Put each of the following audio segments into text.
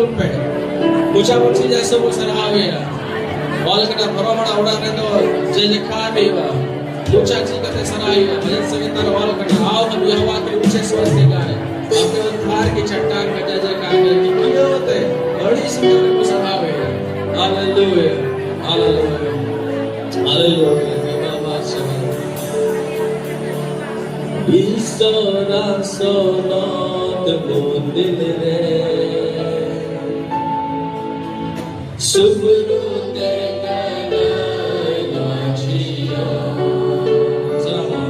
lumpe. Mucha mucha jasa mo sarahawe. Wala ka na paramana udah nendo jeje kami ba. Mucha chika te sarahawe. Bhajan sangeetar wala ka na aao हम यहोवा के ऊंचे स्वर से गाएं. अपने उद्धार की चट्टान का जय जयकार करें. क्यों होते बड़ी सुंदर को सराहावे. Hallelujah hallelujah hallelujah. Isora sonat mundile subru tegana nachiya sama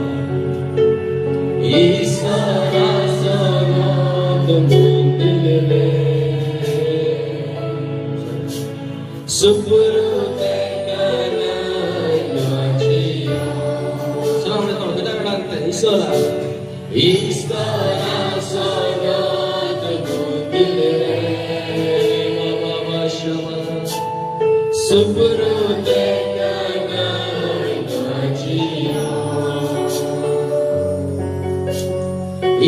Isora sonat mundile subru tegana nachiya sama kita kata Isora Istora sonat mundile Baba Shama Subru tegana nachiya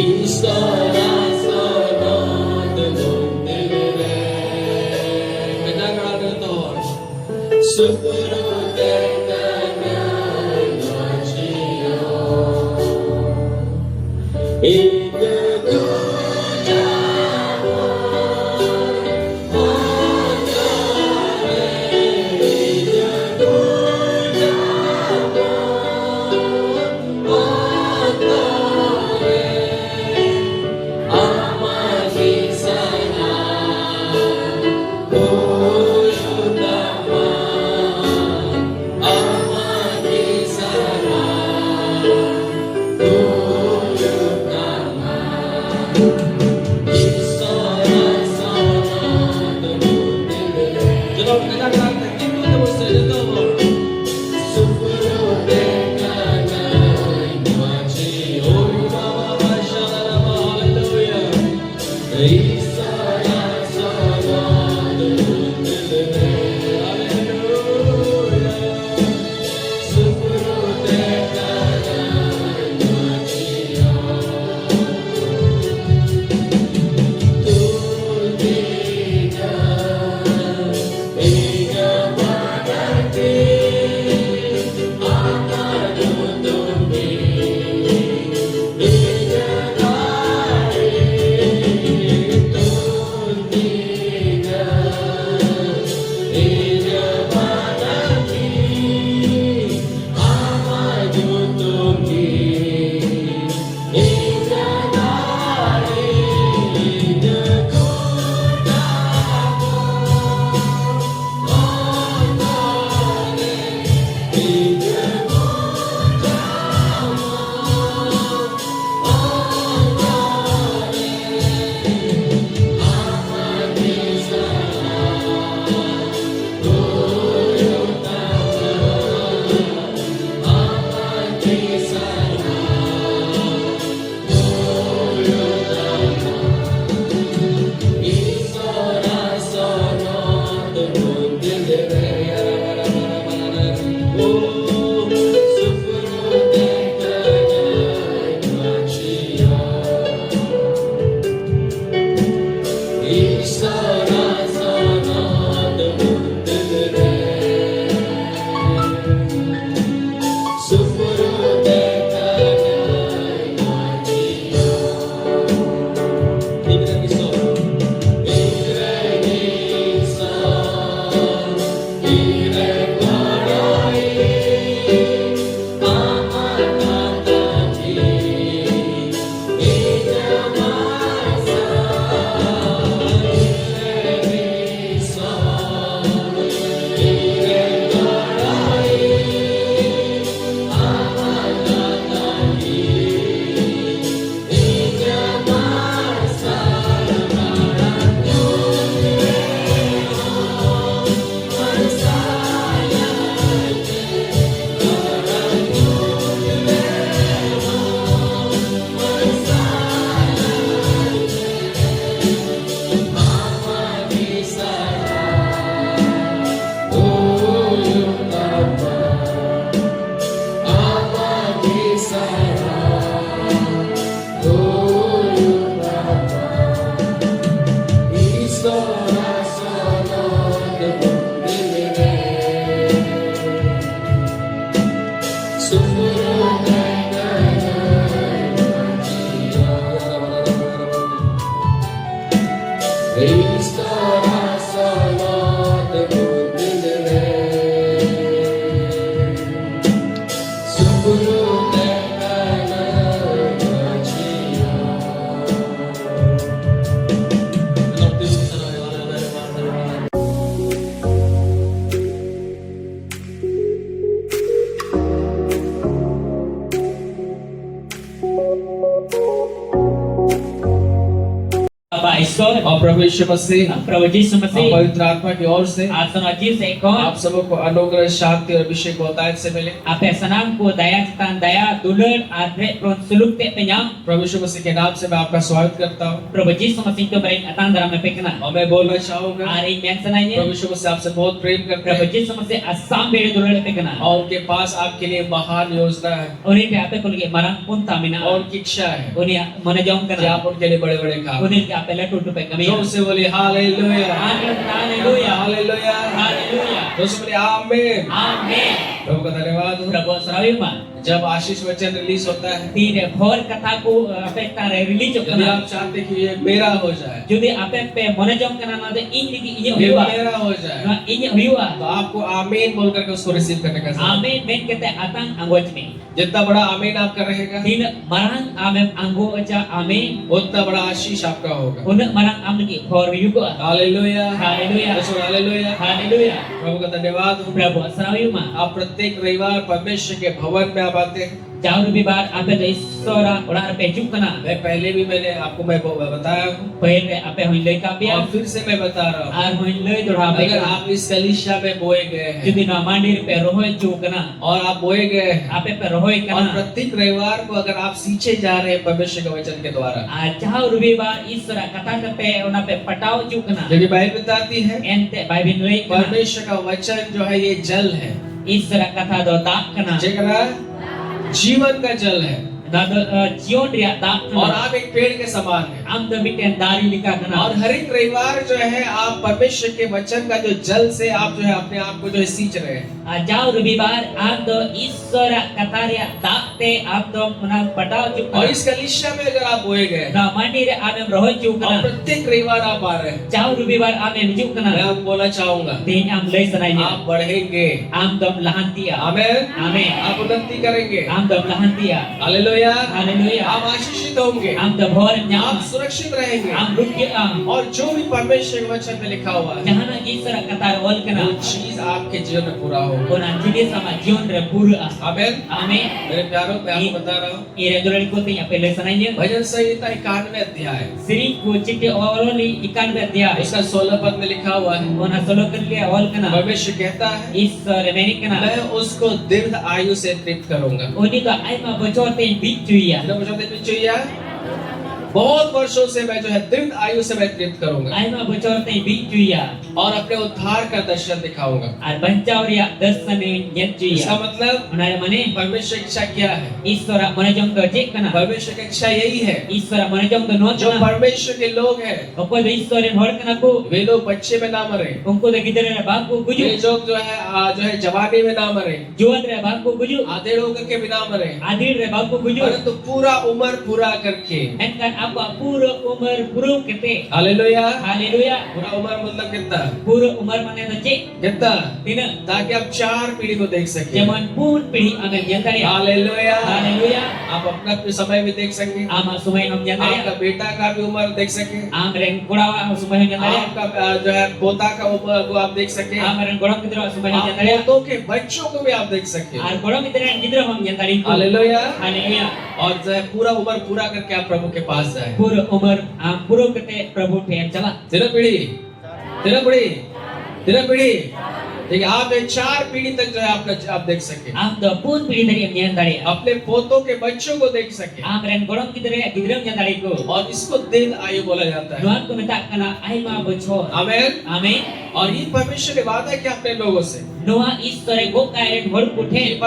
Istora sonat mundile kita kata to Subru tegana nachiya Bapak Ishkor, और प्रभु यीशु मसीह Prabhu Yesus और Masih, पवित्र आत्मा की ओर से Asan Wajib Seekor, आप सबको अनुग्रह शांति और अभिषेक बहुतायत से मिले। Apa senang ku daya setan daya dulur adre pron suluk te penyam, प्रभु यीशु मसीह के नाम से मैं आपका स्वागत करता हूँ Prabhu Yesus Masih tu bering atang dalam mepekna. और मैं बोलना चाहूंगा Hari yang प्रभु senanya, यीशु मसीह आपसे बहुत प्रेम करते Prabhu हैं Yesus Masih asam beri dulur pekna. और उनके पास आपके लिए महान योजना है Uni pe apa kulgi marang pun tamina. और उनकी इच्छा है Uni mana jom कि kana. आप उनके लिए बड़े बड़े काम Uni ke apa letu tu pe kami. जोर से बोलिए हालेलुया Haleluya, हालेलुया haleluya, जोर से बोलिए आमीन। amin. प्रभु का धन्यवाद हो। Prabhu Sarawima, जब आशीष वचन रिलीज होता है tidak hor kataku apa tare release यदि kana. आप चाहते कि ये मेरा हो जाए Jadi apa pe mana jom kana na de ini di inya ये huwa. मेरा हो जाए Na inya huwa. तो आपको आमीन बोल करके उसको रिसीव करने का जरूरत Amin men kete atang anggoj me. है। जितना बड़ा आमीन आपका रहेगा Tin marang amen anggo aja amin. उतना बड़ा आशीष आपका होगा। Una marang amni hor yugo. Hallelujah Haleluya. यीशु हालेलुया। Haleluya. प्रभु का धन्यवाद हो। Prabhu Sarawima. आप प्रत्येक रविवार परमेश्वर के भवन में आप आते हैं। Jauh lebih bar apa dari sora orang apa juk kana. मैं पहले भी मैंने आपको मैं बताया हूँ Pahil apa hoin lei kapia. और फिर से मैं बता रहा हूँ Ar hoin lei dorha apa. अगर आप इस कलीसिया में बोए गए हैं Jadi na mandir pe rohoi juk kana. और आप बोए गए हैं Apa pe rohoi और kana. प्रत्येक रविवार को अगर आप सींचे जा रहे हैं परमेश्वर के वचन के द्वारा Jauh lebih bar isra kata pe ona pe patau juk kana. क्योंकि बाइबल बताती है Ente Bible lei kana. परमेश्वर का वचन जो है ये जल है Isra kata do tak kana. जेकरा जीवन का जल है Nado jion dia tak और kana. आप एक पेड़ के समान हैं Am do biten dari lika kana. और हर एक रविवार जो है आप परमेश्वर के वचन का जो जल से आप जो है अपने आप को जो है सींच रहे हैं Jauh lebih bar am do isra kata dia tak te am do mana patau juk और kana. इस कलीसिया में अगर आप बोए गए हैं Na mandir am rohoi juk और kana. प्रत्येक रविवार आप आ रहे हैं Jauh lebih bar am juk मैं kana. आपको बोलना चाहूंगा Tin am lei sananya. आप बढ़ेंगे Am dom lahantia. Amen Amin. आप उन्नति करेंगे Am dom lahantia. Hallelujah Haleluya. आप आशीषित होंगे Am dom hor आप nyam. सुरक्षित रहेंगे Am rukya am. और जो भी परमेश्वर के वचन में लिखा हुआ है Jahana isra kata ol kana. वो चीज आपके जीवन में पूरा होगा Kona jadi sama jion re pura. आमेन Amin. मेरे प्यारों मैं आपको बता रहा हूँ Ire dolari ko tinya pele sananya. भजन संहिता 91 अध्याय Sri ko chitte ololi ikan betia. उसका 16 पद में लिखा हुआ है Kona solo kerja ol kana. परमेश्वर कहता है Isra remeni kana. मैं उसको दीर्घ आयु से तृप्त करूंगा Oni ka ai ma bocor te bicu ya. कितना मुझे देखनी चाहिए बहुत वर्षों से मैं जो है दीर्घ आयु से मैं तृप्त करूंगा Ai ma bocor te bicu ya. और अपने उद्धार का दर्शन दिखाऊंगा Ar bancau ria darsan yetju इसका ya. मतलब Mana mane परमेश्वर की इच्छा क्या है Isra mana jom do jek kana. परमेश्वर की इच्छा यही है Isra mana jom do no जो kana. परमेश्वर के लोग हैं Oko do isra hor kana ko. वे लोग बच्चे में ना मरे Unko do gidere bag ko way guju. लोग जो है जवानी में ना मरे Jual re bag ko guju. आधे होकर के भी ना मरे Adir re bag ko guju. परंतु पूरा उम्र पूरा करके Enkan apa pura umur burung kete. Hallelujah Haleluya. पूरा उम्र मतलब कितना Pura umur mana do cek. कितना Tina. ताकि आप 4 पीढ़ी को देख सके Zaman pun pilih akan jantar ya. Hallelujah Haleluya. आप अपना समय भी देख सके Ama sumai ham jantar आपका ya. बेटा का भी उम्र देख सके Amren kurawa sumai ham jantar ya. आपका जो है पोता का उम्र को आप देख सके Amren gorong kidra sumai ham आप jantar ya. पोतों के बच्चों को भी आप देख सके Ar gorong kidra ham jantar itu. Hallelujah Haleluya. और जो है पूरा उम्र पूरा करके आप प्रभु के पास जाए Pura umur burung kete Prabhu pen chala. तेरह पीढ़ी तेरह पीढ़ी तेरह पीढ़ी ठीक है आप 4 पीढ़ी तक जो है आप देख सके Am do pun pilih dari ham jantar ya. अपने पोतों के बच्चों को देख सके Amren gorong kidra ham jantar itu. और इसको दीर्घ आयु बोला जाता है Nuan ko minta kana ai ma bocor. आमीन Amin. और ये परमेश्वर ने वादा किया अपने लोगों से Noah istore go kairen hor kuthe.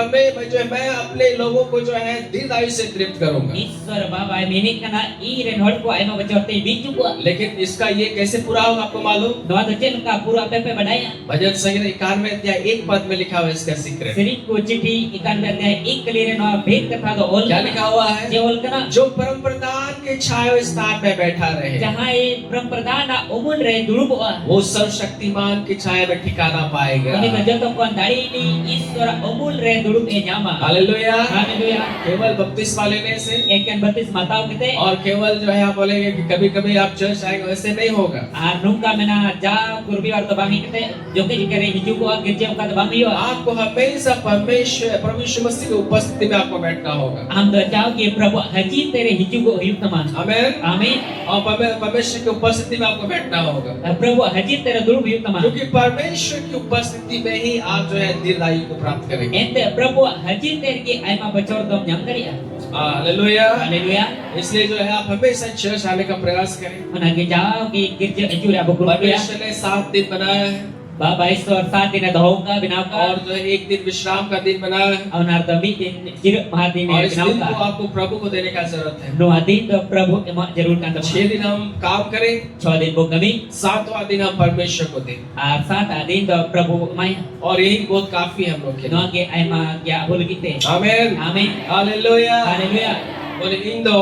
मैं अपने लोगों को जो है दीर्घ आयु से तृप्त करूंगा Istor baba menik kana iren hor ko ai ma bocor te bicu ko. लेकिन इसका ये कैसे पूरा होगा आपको मालूम Noah do chen ka pura pepe badaya. भजन संहिता 91 अध्याय 1 पद में लिखा हुआ है इसका जिक्र Sri ko chithi ikan berda ik kalire Noah bhet katha do ol. क्या लिखा हुआ है Je ol kana. जो परम प्रधान के छाए स्थान में बैठा रहे Jahan e pradana umun re dulu ko. वो सर्वशक्तिमान की छाया में ठिकाना पाएगा Ini ka joto kon dari ini isora umul re duduk nyama. Hallelujah. Haleluya. केवल बपतिस्मा लेने से Eken batis matau kita. और केवल जो है आप बोलेंगे कि कभी कभी आप चर्च आएंगे, वैसे नहीं होगा। Nungka mena ja kurbi war tabangi kita. Joke jikere hiju ko gerja ka tabangi yo. आपको हमेशा परमेश्वर मसीह की उपस्थिति में आपको बैठना होगा। Am do chao ki Prabhu haji tere hiju ko huyuk taman. आमीन। Amin. और परमेश्वर की उपस्थिति में आपको बैठना होगा, Prabhu haji tere dulu huyuk taman. क्योंकि परमेश्वर की उपस्थिति में ही आप जो है दीर्घायु को प्राप्त करेंगे। Ente Prabhu haji tere ki aima bachor dom nyam kariya. Hallelujah. Haleluya. इसलिए जो है आप हमेशा चर्च आने का प्रयास करें। Ona ki jao ki gerja hiju ra bukul ya. परमेश्वर ने 7 दिन बनाया है Baba isor saat dina dohong ka binaw ka. और जो है एक दिन विश्राम का दिन बनाया है, Aunar dami din jiruk mahadin और ne इस binaw दिन को ka. आपको प्रभु को देने का जरूरत है। No adin to Prabhu emak jarur kan 6 taman. दिन हम काम करें, 6 din bo kami. 7वां दिन हम परमेश्वर को दें, Saat adin to Prabhu maya. और यही बहुत काफी है हम लोग के लिए। No ke aima kya bol kita. आमीन। Amin. हालेलुया। Haleluya. बोले इंदो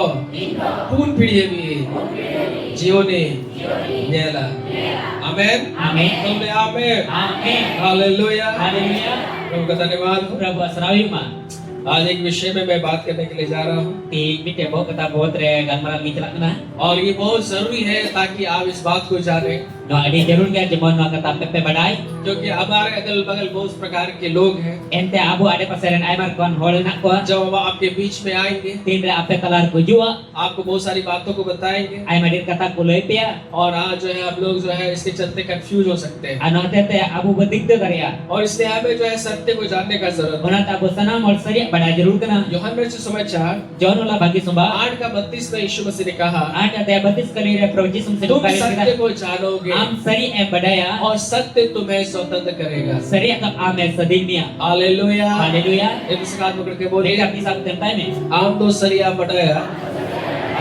पूर्ण पीढ़ी भी जीवने नेला। आमीन। Amin. बोले आमीन। Amin. हालेलुया। Haleluya. प्रभु का धन्यवाद हो। Prabhu asrawi ma. आज एक विषय में मैं बात करने के लिए जा रहा हूँ, Ti mite bo kata bo tre ganmaran mi celak na. और ये बहुत जरूरी है ताकि आप इस बात को जाने, No adi jarur kya jemon no kata pepe badai. क्योंकि हमारे अगल बगल बहुत प्रकार के लोग हैं। Ente abu ade pasaren aimar kon hol nak ko. जब हम आपके बीच में आएंगे, Tindra ape kalar ko jua. आपको बहुत सारी बातों को बताएंगे, Aimar dir kata ko loy pia. और आज जो है हम लोग जो है इसके चलते कंफ्यूज हो सकते हैं, Ano tete abu bedigde karya. और इसलिए हमें जो है सत्य को जानने का जरूरत है। Ona ta abu sanam ol sari badai jarur kana. यूहन्ना रचित समाचार John ola bagi sumba. 8 का 32 में यीशु मसीह ने कहा, Ada te 32 kali re Prabhu Yesus se तुम kali सत्य kita. को जानोगे Am sari badaya. और सत्य तुम्हें स्वतंत्र करेगा। Sari akap ame sedimia. Hallelujah. Haleluya. एक दूसरे का हाथ पकड़ के बोलिए, Mereka bisa tentai me. आम दो सरिया बढ़ाया,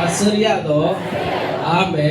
असरिया दो आमे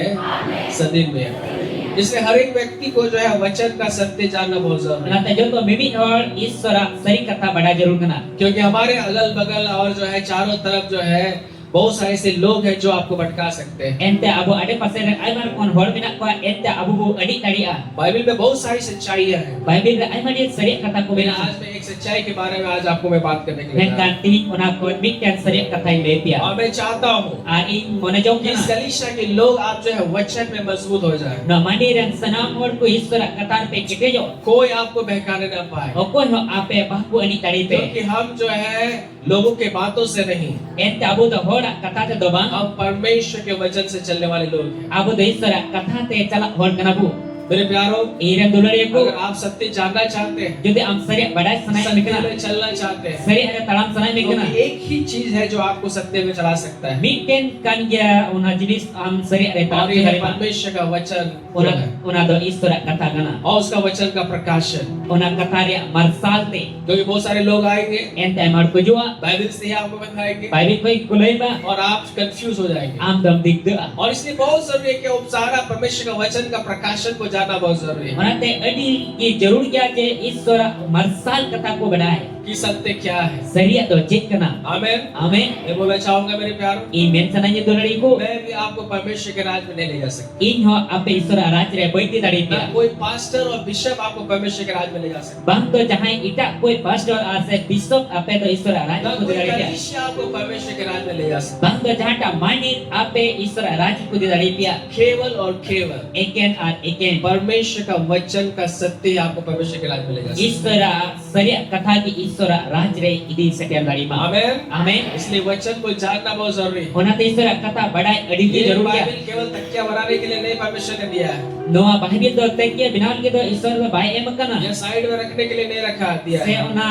सदिन में। इसलिए हर एक व्यक्ति को जो है वचन का सत्य जानना बहुत जरूरी है, Nata joto mimi or isora sari kata badai jarur kana. क्योंकि हमारे अगल बगल और जो है चारों तरफ जो है बहुत सारे ऐसे लोग हैं जो आपको भटका सकते हैं। Ente abu ade pasaren aimar kon hol minak ko ente abu bu adik taria. Bible में बहुत सारी सच्चाइयां हैं। Bible re aimar dia sari kata ko लेकिन bina. आज मैं एक सच्चाई के बारे में आज आपको मैं बात करने के लिए जा रहा Henkan ti ona ko mikkan sari kata ile हूं। pia. और मैं चाहता हूँ In monajong कि इस kana. कलीसिया के लोग आप जो है वचन में मजबूत हो जाए, No mandiran sanam hol ko isora kata pe kitejo. कोई आपको बहकाने न पाए, Oko ho ape bahku ani tari pe. क्योंकि हम जो है लोगों के बातों से नहीं, Ente abu to hola kata te dobang. हम परमेश्वर के वचन से चलने वाले लोग हैं। Abu to isora kata te chalak hol kana bu. मेरे प्यारों, Iran dulari अगर ko. आप सत्य जानना चाहते हैं, Jadi am sari badai sanai सत्य mikna. में चलना चाहते हैं, Sari ada talam sanai तो mikna. एक ही चीज है जो आपको सत्य में चला सकता है, Mungkin kan dia una jenis am sari ada talam और ये है sanai. परमेश्वर का वचन Una do istora kata kana. और उसका वचन का प्रकाशन। Una kata dia marsalte. क्योंकि बहुत सारे लोग आएंगे, Ente amar ko jua. Bible से ही आपको बताएंगे Bible koi kulai ba. और आप कंफ्यूज हो जाएंगे। Am dam digda. और इसलिए बहुत जरूरी है कि उपसारा परमेश्वर का वचन का प्रकाशन को जानना बहुत जरूरी है, Mana te adi ki jarur kya je istora marsal kata ko badai. कि सत्य क्या है। Sari atau cek kana. आमीन। Amin. मैं बोलना चाहूंगा मेरे प्यारों, Imen sananya dulari ko. मैं भी आपको परमेश्वर के राज में नहीं ले जा सकता, In ho ape istora raj re baiti tadi ना dia. कोई पास्टर और बिशप आपको परमेश्वर के राज में ले जा सकता, Bang to jahai ita koi pastor ase bishop ape to istora raj ना ko कोई didari dia. कलीसिया आपको परमेश्वर के राज में ले जा सकता। Bang to jahata manit ape istora raj ko didari dia. केवल और केवल Eken at eken. परमेश्वर का वचन का सत्य ही आपको परमेश्वर के राज में ले जा सकता। Istora sari kata ki istora raj re idi setiap dari ma. आमीन। Amin. इसलिए वचन को जानना बहुत जरूरी है। Ona te istora kata badai adi ki ये jarur बाइबल dia. केवल तकिया बनाने के लिए नहीं परमेश्वर ने दिया है, Noa bahagi to tekya binal ki to istora to bai em kana. या साइड में रखने के लिए नहीं रखा दिया Se है, ona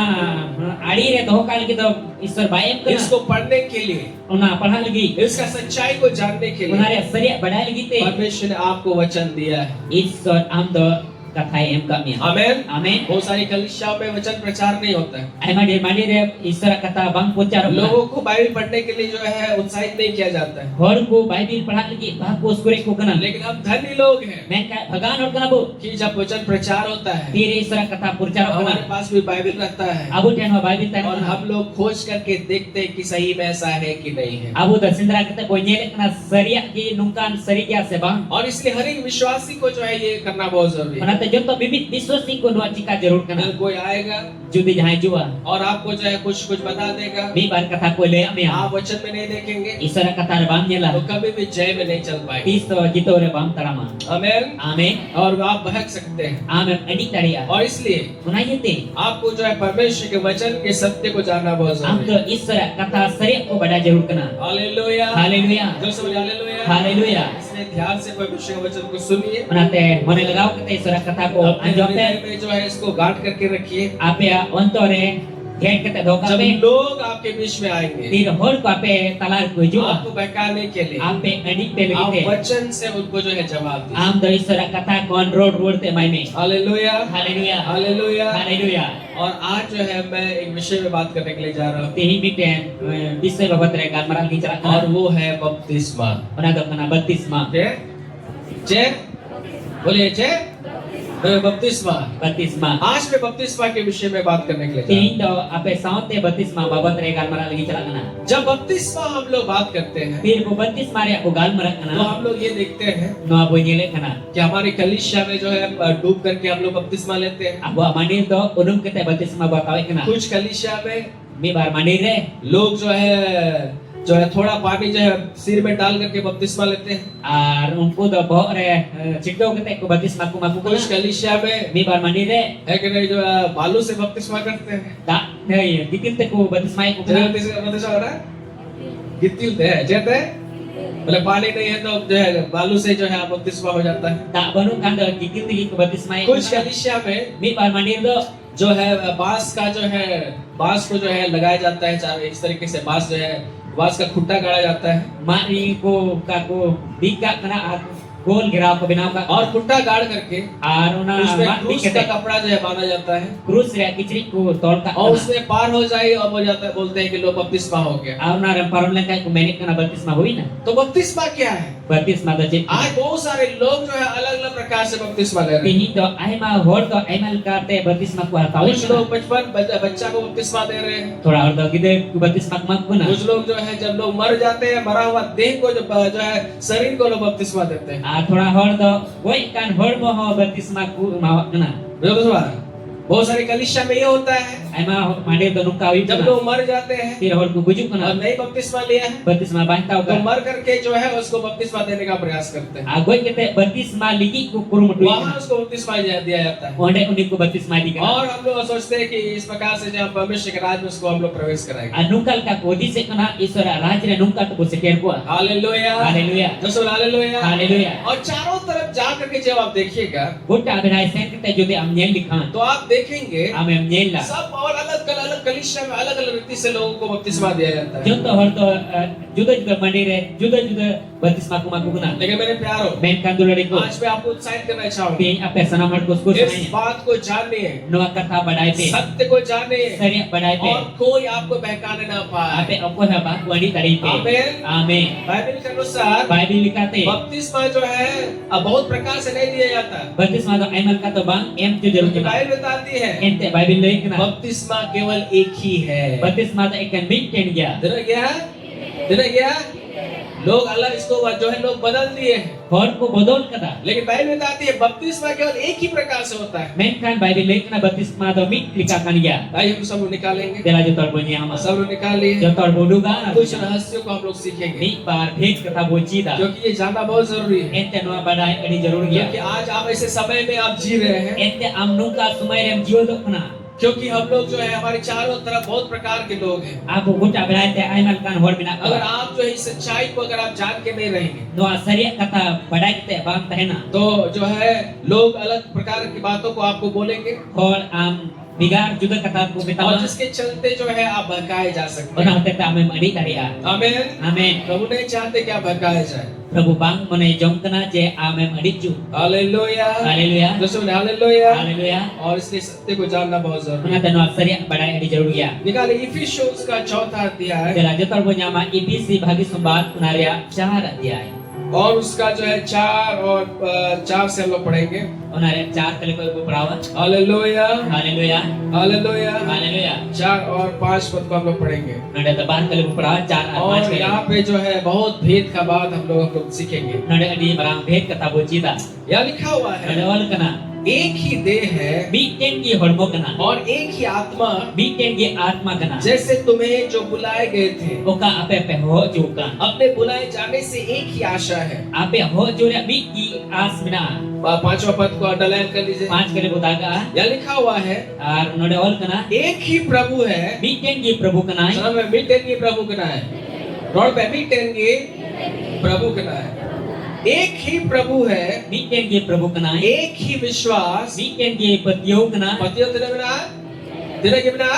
adi re doh kali ki to istora bai em kana. इसको पढ़ने के लिए, Ona padha lagi. इसका सच्चाई को जानने के Ona लिए re sari badai lagi te. परमेश्वर ने आपको वचन दिया है। Isor am to kata em kami. आमीन। Amin. बहुत सारी कलीसियाओं में वचन प्रचार नहीं होता है, Ai mandi re istora kata bang pucar. लोगों को बाइबल पढ़ने के लिए जो है उत्साहित नहीं किया जाता है, Hor ko Bible padha lagi bah ko skure ko kana. लेकिन हम धन्य लोग हैं Men ka bhagan or kana bu. कि जब वचन प्रचार होता है Tire isora kata purcar हमारे kana. पास भी बाइबल रहता है, Abu ten ho Bible tan. और हम लोग खोज करके देखते हैं कि सही में ऐसा है कि नहीं है। Abu dah sindra kita bonyele kana sariya ki nungkan sari kya se bang. और इसलिए हर एक विश्वासी को जो है ये करना बहुत जरूरी है, Mana Onate joto bibit biswasi ko nuat cika jarur कल kana. कोई आएगा Judi jahai jua. और आपको जो है कुछ बता देगा, Mi bar kata ko le amia. आप वचन में नहीं देखेंगे Isara kata re bam तो nyela. कभी भी जय में नहीं चल पाएंगे। Pisto jito re bam tarama. आमीन। Amen. और आप बहक सकते हैं, Amen adik taria. और इसलिए Unayete. आपको जो है परमेश्वर के वचन के सत्य को जानना बहुत Am जरूरी to है। isara kata sari ko bada jarur kana. Hallelujah, Hallelujah. जो समझ हालेलुया, Hallelujah. इसलिए ध्यान से परमेश्वर के वचन को सुनिए। Onate mone lagao kata isara kata ko अपने anjom हृदय te. में जो है इसको गांठ करके रखिए। Ape ontore get kata doka जब pe. लोग आपके बीच में आएंगे Tir hor ko ape talar ko jua. आपको बहकाने के लिए, Ape adik pe आप lagi te. वचन से उनको जो है जवाब दीजिए। Am to isara kata kon road road te mai me. Hallelujah, Hallelujah. Hallelujah. Hallelujah. और आज जो है मैं एक विषय में बात करने के लिए जा रहा हूँ, Tihi biten bisai babat re galmaral ki cara और kana. वो है बपतिस्मा। Ona do kana baptisma. जय जय बोलिए जय बपतिस्मा। Baptisma. आज मैं बपतिस्मा के विषय में बात करने के लिए जा रहा Tihi do ape saute baptisma babat re galmaral ki cara kana. हूँ। जब बपतिस्मा हम लोग बात करते हैं Pir ko baptisma re ko galmaral तो kana. हम लोग ये देखते हैं No abo nyele kana. कि हमारी कलीसिया में जो है डूब करके हम लोग बपतिस्मा लेते हैं। Abo mandir do unum kete baptisma batawe kana. कुछ कलीसिया में Mi bar mandir re. लोग जो है थोड़ा पानी जो है सिर में डाल करके बपतिस्मा लेते हैं। Ar unku do bohok re cikdo kete ko baptisma ku maku कुछ kana. कलीसिया में Mi bar mandir re. है कि नहीं जो है बालू से बपतिस्मा करते हैं। Da nei dikit te ko baptisma ku जरा kana. बपतिस्मा हो रहा है कितनी होते हैं जैसे मतलब पानी नहीं है तो जो है बालू से जो है बपतिस्मा हो जाता है। Da banu kan do dikit te ko baptisma ku कुछ kana. कलीसिया में Mi bar mandir do जो है बांस का जो है बांस को जो है लगाया जाता है, चार इस तरीके से बांस जो है बांस का खुट्टा गाड़ा जाता है mari ko ka ko bika kana ar gol gira ko binaw ka. और खुट्टा गाड़ करके Ar una उसमें mat क्रूस का dikete. कपड़ा जो है बांधा जाता है Krus re kichrik ko tol ka. और उसमें पार हो जाए और हो जाता है, बोलते हैं कि लो बपतिस्मा हो गया। Ar una ram parom lang kay ko menik kana baptisma huina. तो बपतिस्मा क्या है? Baptisma do chit. आज बहुत सारे लोग जो है अलग अलग प्रकार से बपतिस्मा ले रहे हैं। Tihi do ai ma hor do ai mal karte baptisma ku hataw. कुछ लोग बचपन बच्चा को बपतिस्मा दे रहे हैं। Thoda hor do gide ku baptisma ku maku na. कुछ लोग जो है जब लोग मर जाते हैं मरा हुआ देह को जो है शरीर को लोग बपतिस्मा देते हैं। Ar thoda hor do goi kan hor mo ho baptisma ku mawak kana. बहुत सारे कलीसिया में ये होता है Ai ma made do nungka wi जब kana. लोग मर जाते हैं Tir hor ku gujuk और kana. नहीं बपतिस्मा लिया है Baptisma bantau तो ka. मर करके जो है उसको बपतिस्मा देने का प्रयास करते हैं। Agoi kete baptisma ligi ku kurumutu. वहां उसको बपतिस्मा दिया जाता है Onde unik ku baptisma di kana. और हम लोग सोचते हैं कि इस प्रकार से जब परमेश्वर के राज में उसको हम लोग प्रवेश कराएंगे। Anungkal ka kodi se kana isora raj re nungkal ku seker ku. Hallelujah, Hallelujah. दोस्तों हालेलुया। Hallelujah. और चारों तरफ जा करके जब आप देखिएगा Buta abinai sen kete jodi am nyel dikhan. तो आप देखेंगे Am nyel la. सब और अलग कलीसिया में अलग अलग रीति से लोगों को बपतिस्मा दिया जाता है। Junto hor do juda mandire juda baptisma ku maku kana. लेकिन मेरे प्यारो Men kan dulari ko. आज मैं आपको उत्साहित करना चाहूंगा Pi apa sana mar ko इस samai. बात को जानिए, No kata badai pe. सत्य को जानिए Sari badai pe. और कोई आपको बहकाने ना पाए। Ape apa ha ba wadi tadi pe. आमीन। Amen. बाइबल के अनुसार Bible likate. बपतिस्मा जो है अब बहुत प्रकार से नहीं दिया जाता है। Baptisma do aimal kata bang em tu jaru क्योंकि kana. बाइबल बताती है Ente Bible lay kana. बपतिस्मा केवल एक ही है। Baptisma do ikan bikin dia. दिन गया लोग अलग इसको जो है लोग बदल दिए हैं, Hor ko bodol kata. लेकिन बाइबल बताती है बपतिस्मा केवल एक ही प्रकार से होता है। Men kan Bible lay kana baptisma do mik likakan dia. आइए हम सब लोग निकालेंगे, Dela jotor bunyi ama. सब लोग निकालिए, Jotor boduga. कुछ रहस्यों को हम लोग सीखेंगे Ni par bhet kata boci da. क्योंकि ये जानना बहुत जरूरी है। Ente no badai adi jarur क्योंकि dia. आज आप ऐसे समय में आप जी रहे हैं Ente am nungka sumai rem jiwa do kana. क्योंकि हम लोग जो है हमारे चारों तरफ बहुत प्रकार के लोग हैं। Abu buta badai te aimal kan hor bina अगर ka. आप जो है इस सच्चाई को अगर आप जान के नहीं रहेंगे No asari kata badai te bang tahena. तो जो है लोग अलग प्रकार की बातों को आपको बोलेंगे Hor am bigar juga kata ku और bitama. जिसके चलते जो है आप बहकाए जा सकते Ona हैं। te ta amem adi taria. आमीन। Amen. प्रभु नहीं चाहते कि आप बहकाए जाए। Prabhu bang mone jom kana je amem adiju. Hallelujah, Hallelujah. दोस्तों हालेलुया। Hallelujah. और इसलिए सत्य को जानना बहुत जरूरी है। Mengata no asari badai adi jarur dia. निकाले इफिसियोंस का 4था अध्याय Dela jotor punya ma IPC bagi sumbat unaria 4 अध्याय. और उसका जो है 4 और 4 से हम लोग पढ़ेंगे। Unaria 4 kali ko berawat. Hallelujah, Hallelujah. Hallelujah. Hallelujah. 4 और 5 पद को हम लोग पढ़ेंगे Nada tebar kali ko berawat 4 और 5 यहाँ kali. पे जो है बहुत भेद का बात हम लोग सीखेंगे। Nada adi barang bhed kata boci da. यहाँ लिखा हुआ है Nada wal kana. एक ही देह है Miten gi hormo kana. और एक ही आत्मा, Miten gi atma kana. जैसे तुम्हें जो बुलाए गए थे। Oka ape ho juga. अपने बुलाए जाने से एक ही आशा है। Ape ho jura miki asmina. पांचवा पद को अंडरलाइन कर लीजिए। 5 kali butaga. यहाँ लिखा हुआ है Ar node ol kana. एक ही प्रभु है। Miten gi prabhu kana. मीटेन की प्रभु का है, रोड पे मीटेन की प्रभु का है। एक ही प्रभु है, Miten gi prabhu kana. एक ही विश्वास, Miten gi patyo kana. पतियों तेरे बिना, तेरे के बिना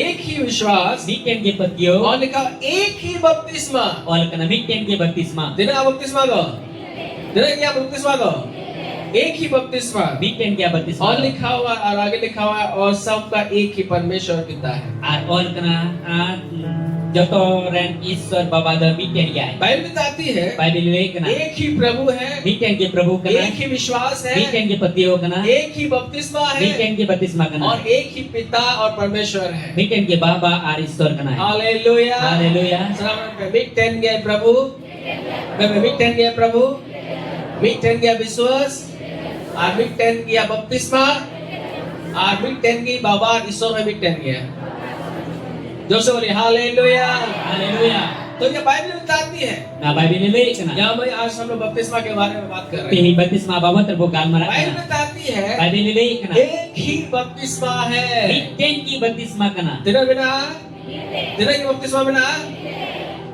एक ही विश्वास, Miten gi patyo. और लिखा एक ही बपतिस्मा। Ol kana miten gi baptisma. तेरे का बपतिस्मा दो, तेरे क्या बपतिस्मा दो, एक ही बपतिस्मा। Miten gi baptisma. और लिखा हुआ और आगे लिखा हुआ और सबका एक ही परमेश्वर पिता है। Ar ol kana joto ren Iswar Baba da miten gi. Bible बताती है Bible le kana. एक ही प्रभु है, Miten gi prabhu kana. एक ही विश्वास है, Miten gi patyo kana. एक ही बपतिस्मा है Miten gi baptisma kana. और एक ही पिता और परमेश्वर है। Miten gi Baba ar Iswar kana. Hallelujah, Hallelujah. मीटेन गया प्रभु, मीटेन गया प्रभु, मीटेन गया विश्वास, और मीटेन गया बपतिस्मा, और मीटेन की बाबा ईश्वर में मीटेन गया। जो से बोले हालेलुया। Hallelujah. तो ये बाइबल बताती है। Na Bible le kana. यहाँ भाई आज हम लोग बपतिस्मा के बारे में बात कर रहे हैं। Pihi baptisma Baba terbuka Bible maraka. बताती है Bible le kana. एक ही बपतिस्मा है। Miten gi baptisma kana. तेरे बिना, तेरे की बपतिस्मा बिना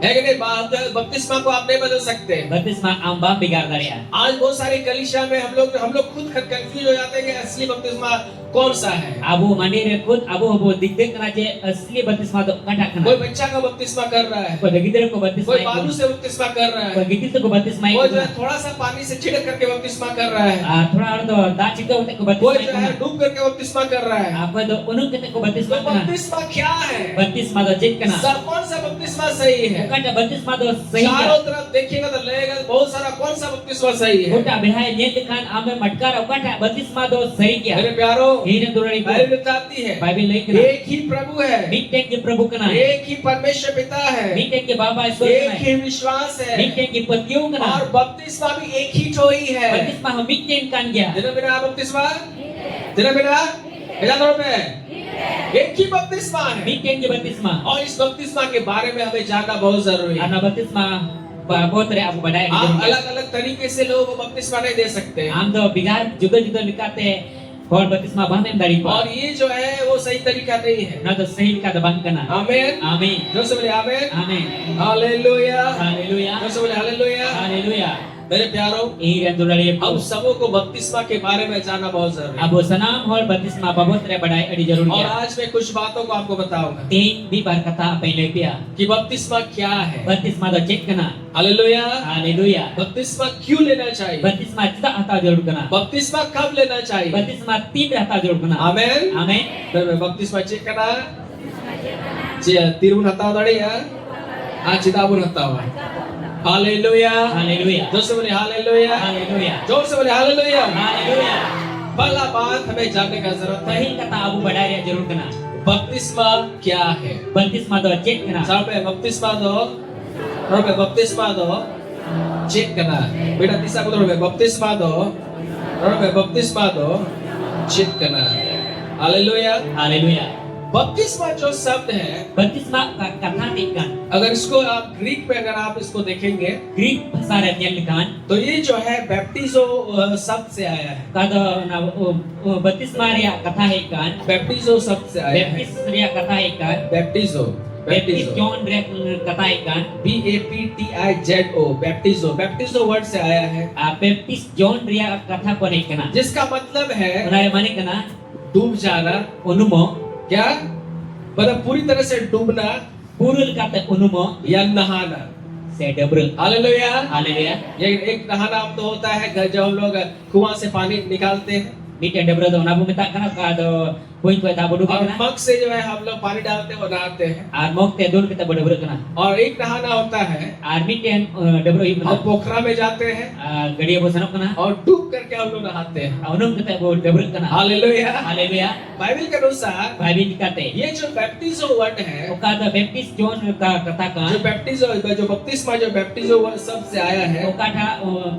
है कि नहीं? बपतिस्मा को आप नहीं बदल सकते। Baptisma amba bigar daria. आज बहुत सारी कलीसिया में हम लोग खुद कंफ्यूज हो जाते हैं कि असली बपतिस्मा कौन सा है। Abu mandiri khud abu abu dikdik kana je asli baptisma to kata कोई kana. बच्चा का बपतिस्मा कर रहा है, Ko dagidere ko baptisma कोई बालू से बपतिस्मा कर रहा ko है, gidil to ko baptisma कोई जो है ko. थोड़ा सा पानी से छिड़क करके बपतिस्मा कर रहा है, Thoda ar to da chika utte ko कोई baptisma जो है kana. डूब करके बपतिस्मा कर रहा है। Apa do unuk kete ko तो baptisma kana. बपतिस्मा क्या है? Baptisma do jik kana. Sir कौन सा बपतिस्मा सही है? Kata baptisma do sahi चारों ka. तरफ देखिएगा तो लगेगा बहुत सारा कौन सा बपतिस्मा सही है। Kota bihai nyet kan ame matkara kata baptisma do sahi kya. मेरे प्यारो, Hine durani ko. बाइबल बताती है Bible le kana. एक ही प्रभु है, Miten gi prabhu kana. एक ही परमेश्वर पिता है, Miten gi Baba Iswar एक kana. ही विश्वास है, Miten gi patyo और kana. बपतिस्मा भी एक ही तो ही है। Baptisma ho miten kan kya. तेरा बिना बपतिस्मा, तेरा बिना भेजा दौड़ पे एक ही बपतिस्मा है। Miten gi baptisma. और इस बपतिस्मा के बारे में हमें जानना बहुत जरूरी है। Karena baptisma botre aku badai आप अलग अलग तरीके से लोगों को बपतिस्मा नहीं दे सकते, am do bigar juga likate kor baptisma banem dari ko. और ये जो है वो सही तरीका नहीं है। Na do sahil ka dabang kana. आमीन, Amin. जो से बोले आमीन, Amin. Hallelujah, Haleluya. जो से बोले हालेलुया। Haleluya. मेरे प्यारो, Iran durali हम ko. सबों को बपतिस्मा के बारे में जानना बहुत जरूरी है। Abo sanam hol baptisma babotre badai adi jarur और kya. आज मैं कुछ बातों को आपको बताऊंगा Ting bi bar kata apa yang lepia. कि बपतिस्मा क्या है। Baptisma do cek kana. Hallelujah. Haleluya. बपतिस्मा क्यों लेना चाहिए? Baptisma kita atau jarur kana. बपतिस्मा कब लेना चाहिए? Baptisma tidak atau jarur kana. आमेन। Amin. फिर मैं बपतिस्मा चेक करना जी तिरुवन हत्ता दड़ी है आज चिताबुन हत्ता हुआ हालेलुया। Haleluya. जोर से बोले हालेलुया, Haleluya. जोर से बोले हालेलुया। Haleluya. पहला बात हमें जानने का जरूरत है, Sahil kata abu badai ya jarur kana. बपतिस्मा क्या है। Baptisma do cek kana. साल पे बपतिस्मा दो, रोड पे बपतिस्मा दो, चेक करना बेटा तीसरा को रोड पे बपतिस्मा दो, रोड पे बपतिस्मा दो, चेक करना। हालेलुया। Haleluya. बपतिस्मा जो शब्द है, Baptisma kata ikan. अगर इसको आप ग्रीक में अगर आप इसको देखेंगे Greek bahasa Arabnya ikan. तो ये जो है बैप्टिजो शब्द से आया है। Kata na baptisma ria kata ikan. बैप्टिजो शब्द से आया है। Baptis ria kata ikan. बैप्टिजो, Baptis बैप्टिजो, John ria kata ikan. BAPTIZO, बैप्टिजो, बैप्टिजो वर्ड से आया है, Baptis John ria kata kon ikan. जिसका मतलब है Unay mani kana डूब जाना। unumo. क्या मतलब पूरी तरह से डूबना Purul kata unumo. या नहाना। Saya double. हालेलुया। Haleluya. ये एक नहाना अब तो होता है जब हम लोग कुआं से पानी निकालते हैं, Mita double do nabu mita kana kado Poin ko ta bodu और kana. मग से जो है हम लोग पानी डालते हैं और नहाते हैं। Ar mok te dul kita bodu bodu kana. और एक नहाना होता है, Ar miten dabro yu हम kana. पोखरा में जाते हैं Gadiya bo sanok kana. और डूब करके हम लोग नहाते हैं। Unum kita bo dabro kana. Hallelujah. Haleluya. Bible के अनुसार Bible dikate. ये जो बैप्टिज्म वर्ड है, Okada Baptist John ka katakan. जो बैप्टिज्म जो बपतिस्मा जो बैप्टिज्म वर्ड शब्द से आया है, Okada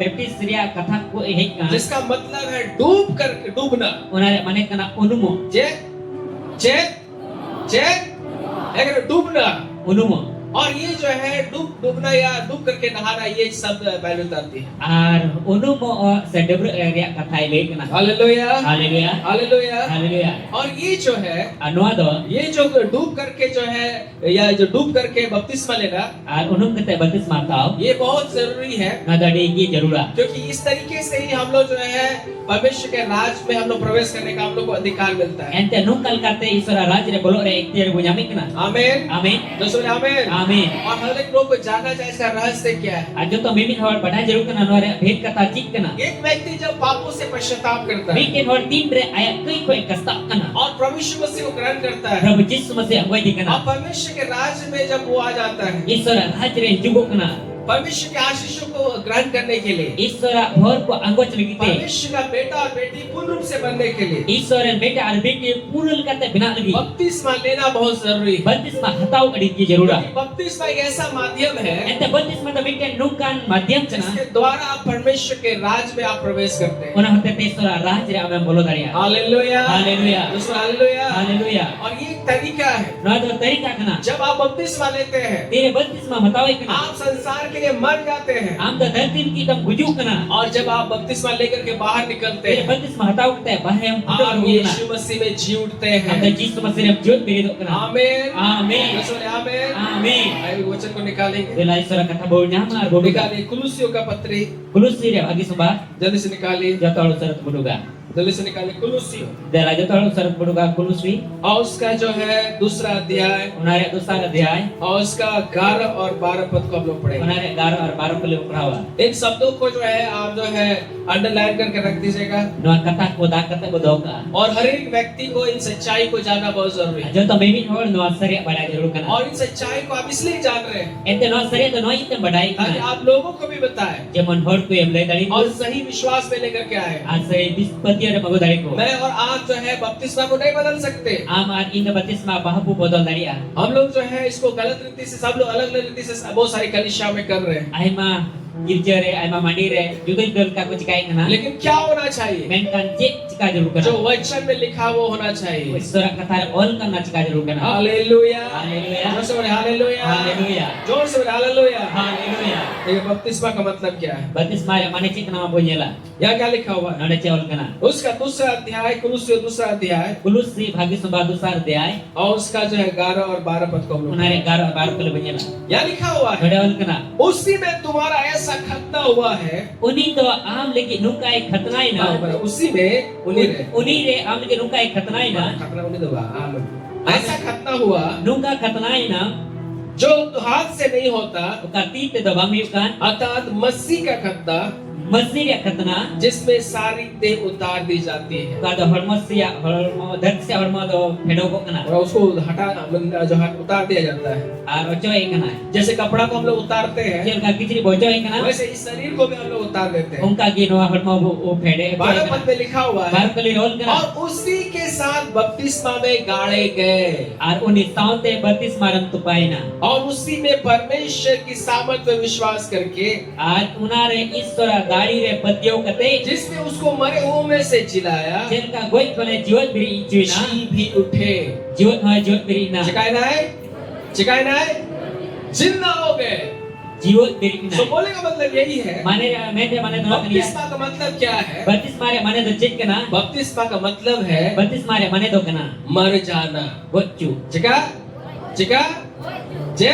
Baptist ria kathak ko hek kan. जिसका मतलब है डूब करके डूबना। Unare mane kana unumo. जे जे जे अगर डूबना, Unumo. और ये जो है डूबना या डूब करके नहाना, ये शब्द बाइबल बताती है। Ar unumo sa dabro ria kathai le kana. Hallelujah Haleluya. Hallelujah. Haleluya. और ये जो है, Anu do ये जो डूब करके जो है या जो डूब करके बपतिस्मा लेना, ar unum kita baptisma tau. ये बहुत जरूरी है, Ngada de gi jarura. क्योंकि इस तरीके से ही हम लोग जो है परमेश्वर के राज में हम लोग प्रवेश करने का हम लोग को अधिकार मिलता है। Ente nungkal kate isora raj re bolok re ikhtiar bo nyamik kana. आमीन। Amin. दोस्तों आमीन। Amin. और हर एक लोग को जानना चाहिए इसका रहस्य क्या है। Ajo to mimit hor badai jarur kana no re bhet kata chik kana. एक व्यक्ति जब पापों से पश्चाताप करता है Bikin hor tin re ayat koi koi kastak kana. और प्रभु यीशु मसीह को ग्रहण करता है, Prabhu Yesus masih angwai di और kana. परमेश्वर के राज्य में जब वो आ जाता है, Isora raj re jugo kana. परमेश्वर के आशीषों को ग्रहण करने के लिए, Isora bhor ko angwat legite. परमेश्वर का बेटा और बेटी पूर्ण रूप से बनने के लिए Isora beta ar beti purul kate bina lagi. बपतिस्मा लेना बहुत जरूरी है। Baptisma hatau adi ki jarura. क्योंकि बपतिस्मा एक ऐसा माध्यम है Ente baptisma to bikin nungkan madhyam kana. जिसके द्वारा आप परमेश्वर के राज में आप प्रवेश करते हैं। Ona hote te isora raj re ame bolo daria. Hallelujah Haleluya. दोस्तों हालेलुया। Haleluya. और ये एक तरीका है, No do tarika kana. जब आप बपतिस्मा लेते हैं Tire baptisma hatau kana. आप संसार के लिए मर जाते हैं, Am da dhartin ki tam gujuk kana. और जब आप बपतिस्मा लेकर के बाहर निकलते Tire हैं baptisma hatau kate bahaya am आप putar यीशु kana. मसीह में जी उठते Am da हैं। Yesus masih re jod beri do kana. आमीन Amin. दोस्तों आमीन। Amin. आइए वचन को निकालेंगे, Dela isora kata bau nyama ar boduga. निकालिए कुलुसियों का पत्री, Kulusi re bagi sembah जल्दी से निकालिए, jatuh alu sarat boduga. जल्दी से निकालिए कुलुसियों, Dela jatuh alu sarat boduga Kulusi. और उसका जो है दूसरा अध्याय Unare dosar adhyay. और उसका 11 और 12 पद को हम लोग पढ़ेंगे। Unare 11 और 12 kali uprawa. इन शब्दों को जो है आप जो है अंडरलाइन करके रख दीजिएगा, No kata ko da kata bodoka. और हर एक व्यक्ति को इन सच्चाई को जानना बहुत जरूरी है। Ajo to mimit hor no sari badai jarur kana. और इन सच्चाई को आप इसलिए जान रहे हैं Ente no sari to no item badai ताकि kana. आप लोगों को भी बताएं Jemon hor ku em lai dari और ko. सही विश्वास में लेकर के आए। Asai dispati ada mago dari ko. मैं और आप जो है बपतिस्मा को नहीं बदल सकते। Amar inda baptisma bahapu bodol dari a. हम लोग जो है इसको गलत रीति से, सब लोग अलग अलग रीति से बहुत सारी कलीसिया में कर रहे हैं, Ai ma girja re, ai ma mandi re, judul ka ko cikai kana. लेकिन क्या होना चाहिए? Menkan cik cika jarur जो kana. वचन में लिखा वो होना चाहिए। Isora kata ol kana cika jarur kana. Hallelujah hallelujah. जोर से बोले हालेलुया, Haleluya. जोर से बोले हालेलुया। Haleluya. ये बपतिस्मा का मतलब क्या है? Baptisma re mane cik nama bonyela. यहाँ क्या लिखा हुआ है? Nade cewol kana. उसका दूसरा अध्याय, कुलुसियों दूसरा अध्याय Kulusi bagi sembah dosar adhyay. और उसका जो है 11 और 12 पद को हम लोग, Unare 11 12 kali bonyela. यहाँ लिखा हुआ है Nade ol kana. उसी में तुम्हारा ऐसा खतना हुआ है। Uni to am lagi nungkai khatnai na. उसी में उन्हीं Uni re am lagi nungkai khatnai na. खतना उन्हीं दबा ऐसा खतना हुआ Nungka khatnai na. जो हाथ से नहीं होता, Ukati te dobam yukan. अर्थात मसीह का खतना Masih ya khatna. जिसमें सारी देह उतार दी जाती है Kada hormosia hormo daksya hormo do pedogok kana. और उसको हटा जो है उतार दिया जाता है। Ar ocoy kana. जैसे कपड़ा को हम लोग उतारते हैं, Jel ka kichri bocoy kana. वैसे इस शरीर को भी हम लोग उतार देते हैं। Ungka gi no hormo o pede. 12 पद में लिखा हुआ है Bar kali rol kana. और उसी के साथ बपतिस्मा में गाड़े गए Ar uni saunte baptis maram tupaina. और उसी में परमेश्वर की सामर्थ में विश्वास करके Ar unare istora gadi re patyo kate. जिसने उसको मरे हुओं में से जिलाया, Jel ka goi kole jiwat biri ichuina. जी भी उठे। Jiwat ha jiwat biri na. चिकायना है, चिकायना है, जिंदा हो गए। Jiwat biri na. तो बोले का मतलब यही है। Mane mende mane dolak niya. बपतिस्मा का मतलब क्या है? Baptis mare mane do cik kana. बपतिस्मा का मतलब है Baptis mare mane do kana. मर जाना। Gochu. चिका चिका जे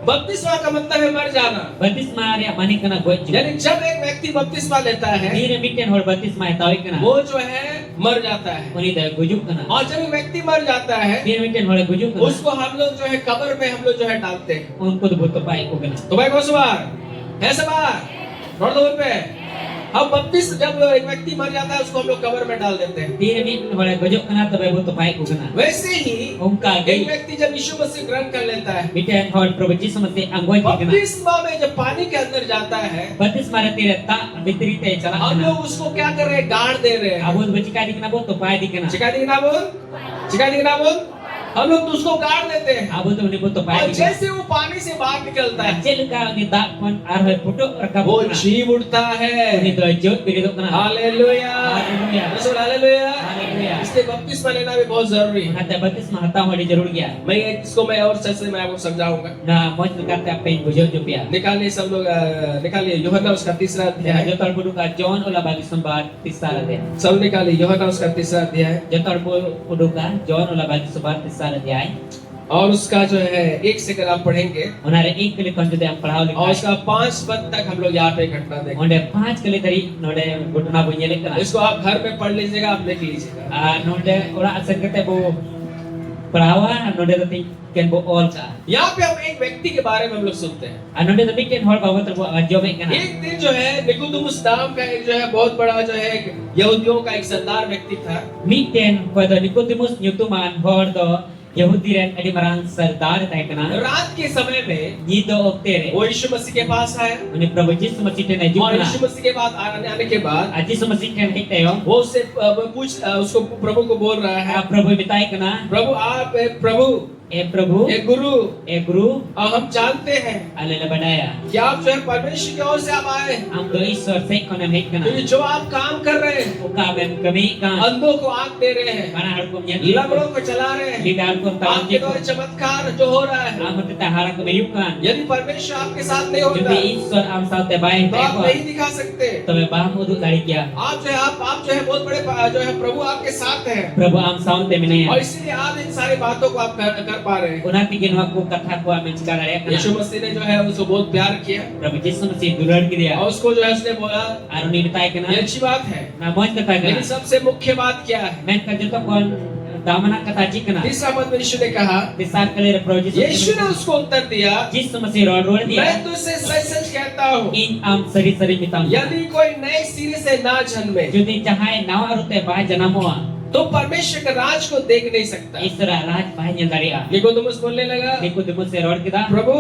बपतिस्मा का मतलब है मर जाना। Baptis mare mane kana gochu. यानी जब एक व्यक्ति बपतिस्मा लेता है Dire mitten hor baptis mare tawi kana. वो जो है मर जाता है, Uni da gujuk kana. और जब एक व्यक्ति मर जाता है Dire mitten hor gujuk kana. उसको हम लोग जो है कब्र में हम लोग जो है डालते हैं। Unko do buto pai ko kana. तो भाई को सवार है, सवार नोट दो पे हम बपतिस जब एक व्यक्ति मर जाता है उसको हम लोग कब्र में डाल देते हैं। Tire mit hore gojok kana tobe bo topai ko kana. वैसे ही Ongka एक ge व्यक्ति जब यीशु मसीह ग्रहण कर लेता है, miten hor Prabhu Yesus Masi angoi ki kana. बपतिस्मा में जब पानी के अंदर जाता है, Batis mara tire ta bitri te chala हम kana. लोग उसको क्या कर रहे हैं, गाड़ दे रहे हैं। Abon bachika di kana bo topai di kana. चिका दी ना बोल, चिका दी ना बोल, हम लोग तो उसको गाड़ देते हैं। Abo to ni bo topai और di kana. जैसे वो पानी से बाहर निकलता है, Acel ka ni dak kon arhoy putuk rakab वो kana. जीव उठता है। Ni to jot biridok kana. Hallelujah, hallelujah. रसूल हालेलुया। Haleluya. इसलिए बपतिस्मा लेना भी बहुत जरूरी है। Hata batis mahata hori jarur gya. मैं इसको मैं और सच से मैं आपको समझाऊंगा। Na moj kata apa yang bujur jupia. निकालिए सब लोग, निकालिए यूहन्ना उसका तीसरा अध्याय, Jotar budu ka John ola bagi sembar tisara de. सब निकालिए यूहन्ना उसका तीसरा अध्याय Jotar budu ka John ola bagi sembar tisara de ai. और उसका जो है 1 से अगर आप पढ़ेंगे Onare ek kali kon jode am padhao और likhai. उसका 5 पद तक हम लोग यहाँ पे घटना देखेंगे। Onde 5 kali tadi node gutna bu nyele kana. इसको आप घर में पढ़ लीजिएगा, आप लिख लीजिएगा। Node ora asan kate bu perawa node tadi ken bu all ka. यहाँ पे हम एक व्यक्ति के बारे में हम लोग सुनते हैं। Node tadi ken hor bawa terbu jobe kana. एक दिन जो है निकोदेमुस नाम का एक जो है बहुत बड़ा जो है एक यहूदियों का एक सरदार व्यक्ति था। Miten pada Nicodemus nyutuman hor do Yahudi ren adi marang sardar tahe kana. रात के समय में Ni do oktere. वो यीशु मसीह के पास आया Oni Prabhu Yesus Masi te na और jupna. यीशु मसीह के बाद आने के बाद Aji Masi te na tayo. वो उससे उसको प्रभु को बोल रहा है, Prabhu bitai kana. प्रभु आप प्रभु Prabhu एक गुरु, guru और हम जानते हैं alala badaya. कि आप जो है परमेश्वर की ओर से आप आए, Am do isor se kona hek kana. क्योंकि जो आप काम कर रहे हैं, Uka mem kami ka. अंधों को आंख दे रहे हैं, Mana har ko nyati. लंगड़ों को चला रहे हैं, Lidar ko taw आपके je. द्वारा चमत्कार जो हो रहा है, Am te hara ko mayukan. यदि परमेश्वर आपके साथ नहीं होता Judi isor am saute bae तो आप te नहीं दिखा सकते। ko. Tobe baham udu dari kya. आप जो है बहुत बड़े जो है प्रभु आपके साथ हैं Prabhu am saute और minaya. इसलिए आप इन सारी बातों को आप कर पा रहे हैं। Unati ginwa ko katha ko am chikara re Yeshu kana. मसीह ने जो है उसको बहुत प्यार किया Prabhu Yesus Masi dulur ki dia. और उसको जो है उसने बोला Aruni bitai ये kana. अच्छी बात है, Na moj kata लेकिन kana. सबसे मुख्य बात क्या है? Men ka joto kon damana kata jikana. तीसरा पद में यीशु ने कहा, Besar kali re Prabhu यीशु Yesus. ने उसको उत्तर दिया, Yesus Masi rod dia. मैं तुझसे सच सच कहता हूँ, In am sari-sari mitam. यदि कोई नए सिरे से ना जन्मे Judi jahai nawa rute bah janamoa. तो परमेश्वर के राज को देख नहीं सकता। Isra raj bah nyel daria. Nicodemus बोलने लगा, Nicodemus se rod kita. प्रभु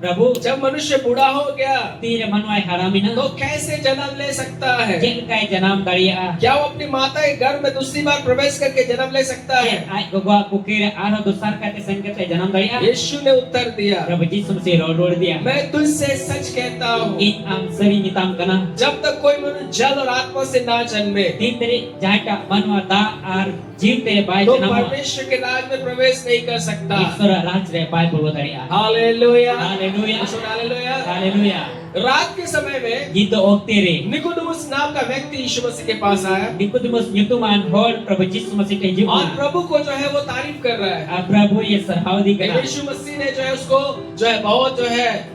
Prabhu जब मनुष्य बूढ़ा हो गया tire manuai haramina. तो कैसे जन्म ले सकता है? Jel kai janam daria. क्या वो अपनी माता के गर्भ में दूसरी बार प्रवेश करके जन्म ले सकता है? Ai gogo kukira arho dosar kate sangkete janam daria. यीशु ने उत्तर दिया, Prabhu Yesus Masi rod dia. मैं तुझसे सच कहता हूँ, In am sari mitam kana. जब तक कोई मनुष्य जल और आत्मा से ना जन्मे Tintri jahata manwa da ar जीवते बाय तो जनामा. परमेश्वर के राज में प्रवेश नहीं कर सकता। Isra raj re bae purwo daria. Hallelujah, Haleluya. Hallelujah. Haleluya. रात के समय में Gitu oktere. निकोदेमुस नाम का व्यक्ति यीशु मसीह के पास आया Nicodemus nyutuman hor Prabhu Yesus Masi te और jupna. प्रभु को जो है वो तारीफ कर रहा है। Prabhu ye sarhau di kana. यीशु मसीह ने जो है उसको जो है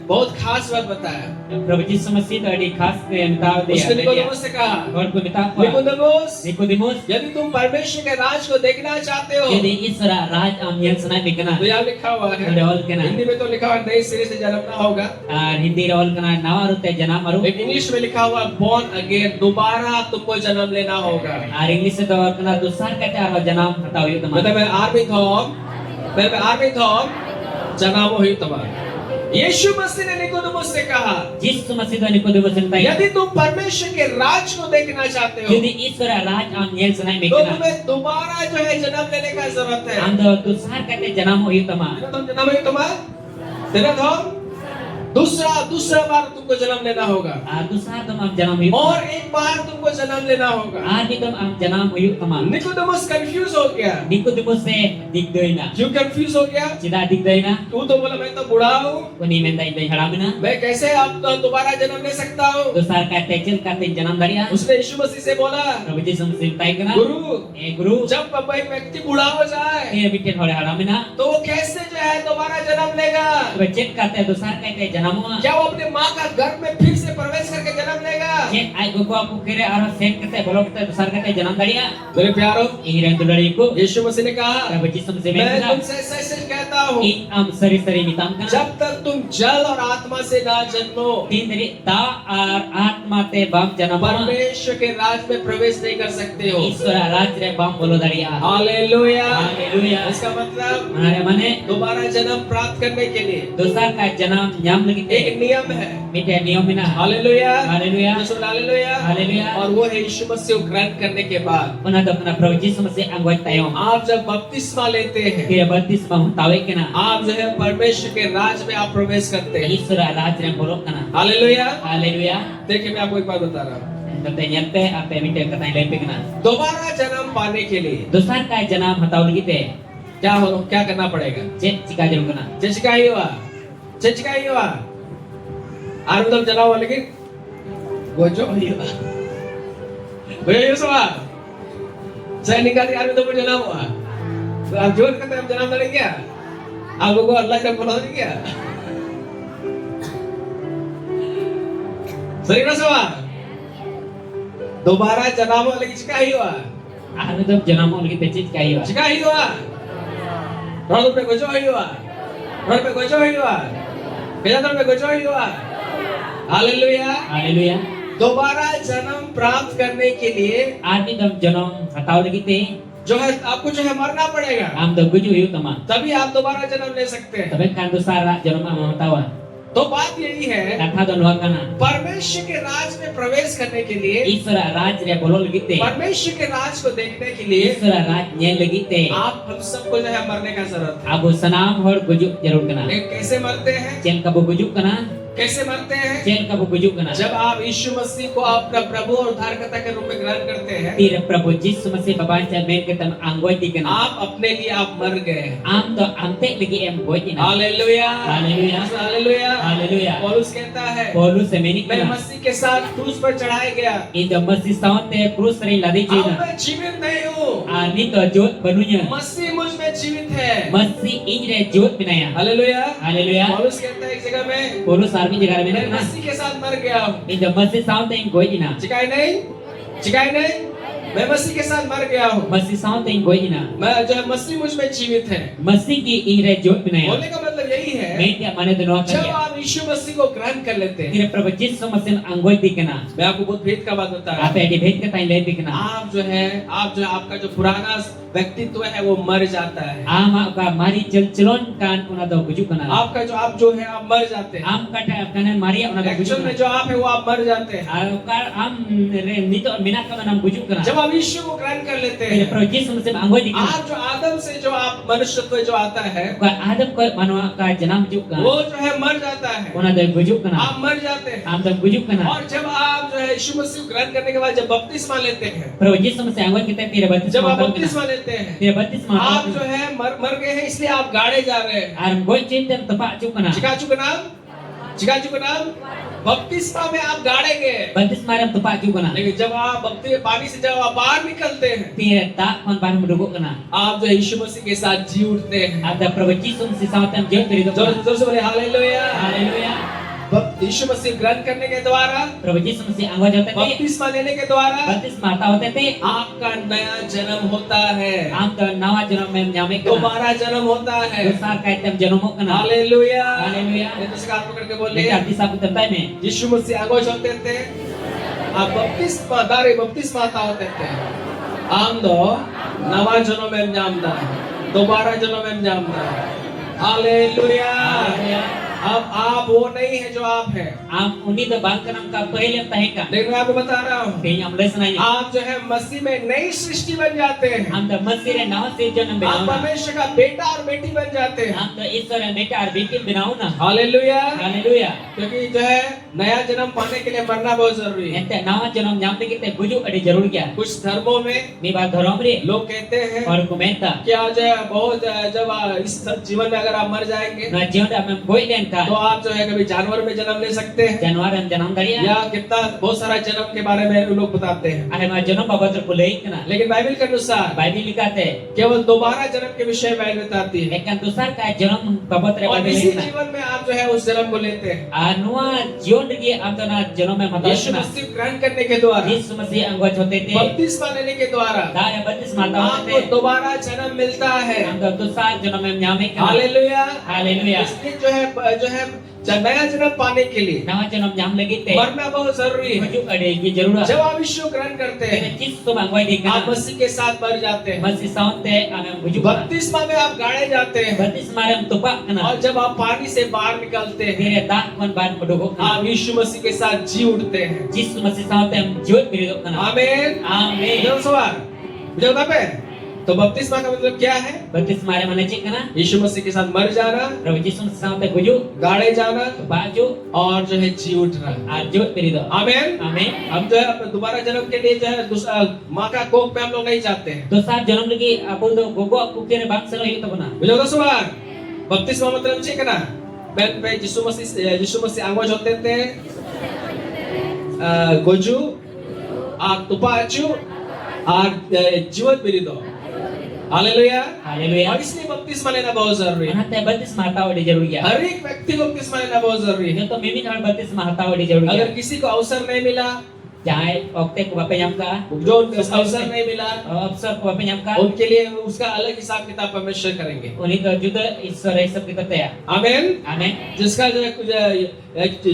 बहुत खास बात बताया। Prabhu Yesus Masi to adi khas ke mitaw dia. उसने निकोदेमुस से कहा, Hor ko mitaw ko. Nicodemus Nicodemus यदि तुम परमेश्वर के राज को देखना चाहते हो jadi Isra raj am yel sanai bikana. तो यहाँ लिखा हुआ है, Ada ol kana. हिंदी में तो लिखा हुआ है नए सिरे से जन्मना होगा, Hindi ol kana nawa rute janam aru. लेकिन इंग्लिश में लिखा हुआ born again, दोबारा तुमको जन्म लेना होगा। English se to kana dosar kate arho janam hataw yu teman. मतलब आर्मी थॉम जनामो हुई तुम्हारा। यीशु मसीह ने निकोदेमुस से कहा, Yesus Masi to Nicodemus sentai. यदि तुम परमेश्वर के राज को देखना चाहते हो Jadi Isra raj am yel sanai तो bikana. तुम्हें दोबारा जो है जन्म लेने का जरूरत है। Ando dosar kate janam yu teman. तेरा तुम जन्म हुई तुम्हारा, तेरा थॉम दूसरा बार तुमको जन्म लेना होगा Dosar tom am janam yu. और एक बार तुमको जन्म लेना होगा। Adi tom am janam yu teman. Nicodemus confuse हो गया। Nicodemus se digdoina. क्यों कंफ्यूज हो गया? Cida digdoina. तू तो बोला मैं तो बूढ़ा हूँ, Kuni mentai dai haramina. मैं कैसे अब तो दोबारा जन्म ले सकता हूँ? Dosar kate jel kate janam daria. उसने यीशु मसीह से बोला, Prabhu Yesus Masi sentai kana. गुरु Guru. जब एक व्यक्ति बूढ़ा हो जाए Tire bikin hore haramina. तो वो कैसे जो है दोबारा जन्म लेगा? Becet kate dosar kate janamoa. क्या वो अपने माँ का गर्भ में फिर से प्रवेश करके जन्म लेगा? Jet ai gugu aku kira arah sen kete bolong kete besar kete janam daria. मेरे प्यारों, Ingin tu dari aku. यीशु मसीह ने कहा, Kau bagi semua मैं semen. तुमसे सच कहता हूँ, Am seri-seri mitam kan. जब तक तुम जल और आत्मा से ना जन्मो, Tin dari ta ar atma te bam janam. परमेश्वर के राज में प्रवेश नहीं कर सकते हो। Iswara raj re bam bolo daria. Hallelujah. Haleluya. इसका मतलब Mana mana दोबारा जन्म प्राप्त करने के लिए dosa ka janam nyam lagi एक te. नियम है। Mite niom mina. Hallelujah. Haleluya. Hallelujah. Haleluya. और वो है यीशु मसीह को ग्रहण करने के बाद Una do kena Prabhu Yesus masih anggot tayo. आप जब बपतिस्मा लेते हैं, Kira baptis mau tahu kena. आप जो है परमेश्वर के राज में आप प्रवेश करते हैं। Iswara raj re bolong kena. Hallelujah. Haleluya. देखिए मैं आपको एक बात बता रहा हूँ, Tentang nyampe apa yang minta kata yang kena. दोबारा जन्म पाने के लिए Dosa ka janam hatau lagi te. क्या करना पड़ेगा? Cek jika jarum kena. चचिका ही हुआ, चचिका ही हुआ, आरंभ जना हुआ, लेकिन गोजो ही हुआ, गोजो हुआ, सैनिक का आरंभ तो जना हुआ, तो आप जोर करते हैं, हम जना नहीं क्या? आप लोगों को अल्लाह का बोला नहीं क्या? सही ना सवाल? दोबारा जना हुआ, लेकिन चिका ही हुआ, Ano tu janam lagi te cek kayo. चिका ही हुआ, रोड पे गोजो ही हुआ, रोड पे गोजो ही हुआ, बेजातर पे गोजो ही हुआ, हालेलुया। Haleluya. दोबारा जन्म प्राप्त करने के लिए Arti dam janam hatau lagi te. जो है आपको जो है मरना पड़ेगा, Am do guju yu tama. तभी आप दोबारा जन्म ले सकते हैं। Tapi kan dosa janam am hatawa. तो बात यही है, Kata do nuang kana. परमेश्वर के राज में प्रवेश करने के लिए, Iswara raj re bolong lagi te. परमेश्वर के राज को देखने के लिए Iswara raj nyel lagi te. आप हम सबको जो है मरने का जरूरत है। Abu sanam hor gujuk jarur kena. लेकिन कैसे मरते हैं? Cen kabu gujuk kena. कैसे मरते हैं? Cen kabu gujuk kena. जब आप यीशु मसीह को अपना प्रभु और उद्धारकर्ता के रूप में ग्रहण करते हैं, Tira Prabhu Yesus masih babanca main ke tam anggoy di kena. आप अपने लिए आप मर गए। Am to ante lagi em goy ina. Hallelujah, hallelujah. Hallelujah. Haleluya. पौलुस कहता है, Paulus semeni मैं kena. मसीह के साथ क्रूस पर चढ़ाया गया, Ida masih sawan te krus sering lari अब cina. मैं जीवित नहीं हूँ, Ani to jod banunya. मसीह मुझ में जीवित है। Masih injre jod binaya. Hallelujah. Haleluya. पौलुस कहता है एक जगह में, Paulus armi jaga मैं mena kena. मसीह के साथ मर गया हूँ। Ida masih sawan te goy ina. चिकाई नहीं, चिकाई नहीं, मैं मसीह के साथ मर गया हूँ। Masih sawan te goy ina. मैं जो है मसीह मुझ में जीवित है। Masih ki injre jod binaya. बोलने का मतलब यही है, Main tiap mana tu nuang जब kaya. आप यीशु मसीह को ग्रहण कर लेते हैं, Tira Prabhu Yesus masih anggoy di kena. मैं आपको बहुत भेद का बात बता रहा हूँ। Apa yang dibet ke tain lebi kena. आप जो है आपका जो पुराना व्यक्तित्व है वो मर जाता है। Ama ka mari celon kan una do gujuk kana. आपका जो आप जो है आप मर जाते हैं। Am kata kanan mari una do gujuk actual में kana. जो आप है वो आप मर जाते हैं। Kar am re nito minat ka nam gujuk kana. जब आप यीशु को ग्रहण कर लेते Kaya हैं, Prabhu Yesus masih anggoy di kana. आप जो आदम से जो आप मनुष्यत्व जो आता है Ka adam ko manwa ka janam gujuk kana. वो जो है मर जाता है। Una do gujuk kana. आप मर जाते हैं। Am do gujuk kana. और जब आप जो है यीशु मसीह को ग्रहण करने के बाद जब बपतिस्मा लेते हैं, Prabhu Yesus masih anggoy kita tira batis जब आप ma kana. बपतिस्मा लेते हैं, Tira batis ma. आप जो है मर गए हैं, इसलिए आप गाड़े जा रहे हैं। Aram goy cinten tepak juk kana. चिकाचू का नाम, चिकाचू का नाम, बपतिस्मा में आप गाड़े गए। Batis maram tepak juk kana. लेकिन जब आप पानी से जब आप बाहर निकलते हैं, Tira tak kon baru mendukuk kana. आप जो यीशु मसीह के साथ जी उठते हैं। Ada Prabhu Yesus masih sawatam jod dari do जोर kana. जोर से बोले हालेलुया। Haleluya. यीशु मसीह ग्रहण करने के द्वारा, Prabhu Yesus masih anggoy jote te. बपतिस्मा लेने के द्वारा Batis mata hote te. आपका नया जन्म होता है, Am to nawa janam mem nyame kana. दोबारा जन्म होता है। Dosar kaitam janumok kana. Hallelujah. Hallelujah. ये तो इसका हाथ पकड़ के बोले, Leka arti sabu tentai me. यीशु मसीह आगोश होते थे, आप बपतिस्मा था होते थे। आम दो नवा जन्म में जामदा है, दोबारा जन्म में जामदा है। हालेलुया। अब आप वो नहीं है जो आप है। Am uni do bang kanam ka pahilem taheka. लेकिन मैं आपको बता रहा हूँ, Kaya am les nanya. आप जो है मसीह में नई सृष्टि बन जाते हैं। Am to masih re nawa sirjan आप benauna. परमेश्वर का बेटा और बेटी बन जाते हैं। Am to Iswara beta ar bikin benauna. Hallelujah. Haleluya. क्योंकि जो है नया जन्म पाने के लिए मरना बहुत जरूरी है। Ente nawa janam nyamte kita gujuk ada jarur kya? कुछ धर्मों में Mi ba dharam re. लोग कहते हैं Or komenta. कि आज बहुत जब इस जीवन में अगर आप मर जाएंगे Na jion da mem goy len लेनखान तो आप जो है कभी जानवर में जन्म ले सकते हैं januar dan janam daria या कितना बहुत सारा जन्म के बारे में लोग बताते हैं, are ma janam babad pulei kana लेकिन बाइबल के अनुसार bible likate केवल दोबारा जन्म के विषय में बाइबल बताती है। ekan tusar ka janam babad re और bible इसी kana जीवन में आप जो है उस जन्म को लेते हैं anua jion lagi am tana janam me mata यीशु मसीह ग्रहण करने के द्वारा, yesu masih anggot hote te बपतिस्मा लेने के द्वारा da ya batis mata आपको hote दोबारा जन्म मिलता है। am to tusar janam me nyame kana hallelujah. haleluya इसलिए जो है नया जन्म पाने के लिए nawa janam nyam lagi te मरना बहुत जरूरी है। maju ade ki jarura जब आप यीशु ग्रहण करते हैं kena chis to bangwai di आप kana मसीह के साथ मर जाते हैं। masih saunte ame maju kana बपतिस्मा में आप गाड़े जाते हैं batis marem tupak kana और जब आप पानी से बाहर निकलते हैं dire dak kon ban podogok kana आप यीशु मसीह के साथ जी उठते हैं। yesu masih saunte am jiot biridok kana आमीन। amin जब सवाल मुझे बता पे तो बपतिस्मा का मतलब क्या है? batis mare mana cik kana यीशु मसीह के साथ मर जाना, Prabu Yesus saunte guju गाड़े जाना baju और जो है जी उठना। arjut biridok आमीन। amin हम जो है अपने दोबारा जन्म के लिए जो है माँ का कोख पे हम लोग नहीं जाते हैं। dosar janam lagi apo do gogo kukire bangsa lo itu bana मुझे बता सवाल बपतिस्मा मतलब चेक ना बैन पे यीशु मसीह आंगोज होते थे गोजू आग तुपाचू आग जीवन बिरिदो। हालेलुया। haleluya और इसलिए बपतिस्मा लेना बहुत जरूरी है। anate batis mata ode jarur ya हर एक व्यक्ति को बपतिस्मा लेना बहुत जरूरी है। itu to mimin hal batis mata ode jarur ya अगर किसी को अवसर नहीं मिला, jahai okte ko bape nyam ka जो उनको अवसर नहीं मिला, अवसर को bape nyam ka उनके लिए उसका अलग हिसाब किताब परमेश्वर करेंगे। uni to juda ईश्वर ये सब kita ya आमीन। amin जिसका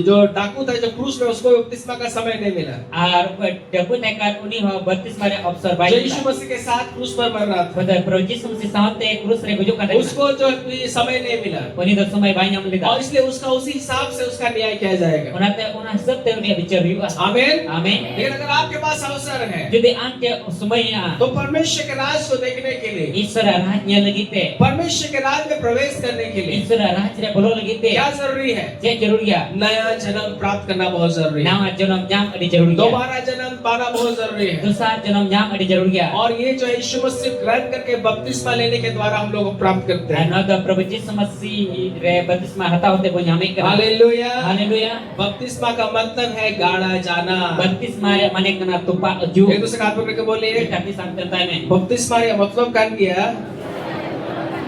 जो डाकू था जो क्रूस में उसको बपतिस्मा का समय नहीं मिला, ar dapat nekat uni ho batis mare अवसर जो baik यीशु मसीह के साथ क्रूस पर मर रहा था pada Prabu Yesus mesti saunte krus re gujuk kada उसको जो ये समय नहीं मिला uni do sumai bai nyam lida और इसलिए उसका उसी हिसाब से उसका न्याय किया जाएगा। unate una sab te uni bicar yu आमीन। amin लेकिन अगर आपके पास अवसर है jadi ante sumai ya तो परमेश्वर के राज को देखने के लिए, ईश्वर राजnya lagi te परमेश्वर के राज में प्रवेश करने के लिए ईश्वर राज रे bolo lagi te क्या जरूरी है? je jarur ya नया जन्म प्राप्त करना बहुत जरूरी है। nawa janam nyam adi jarur ya दोबारा जन्म पाना बहुत जरूरी है। dosar janam nyam adi jarur ya और ये जो यीशु मसीह ग्रहण करके बपतिस्मा लेने के द्वारा हम लोग को प्राप्त करते हैं। ano da Prabu Yesus masih re batisma hata hote bo nyame kana hallelujah. haleluya बपतिस्मा का मतलब है गाड़ा जाना। batisma re mane kana tupa ju एक दूसरे का हाथ पकड़ के बोलिए tapi sampai में बपतिस्मा का मतलब क्या किया?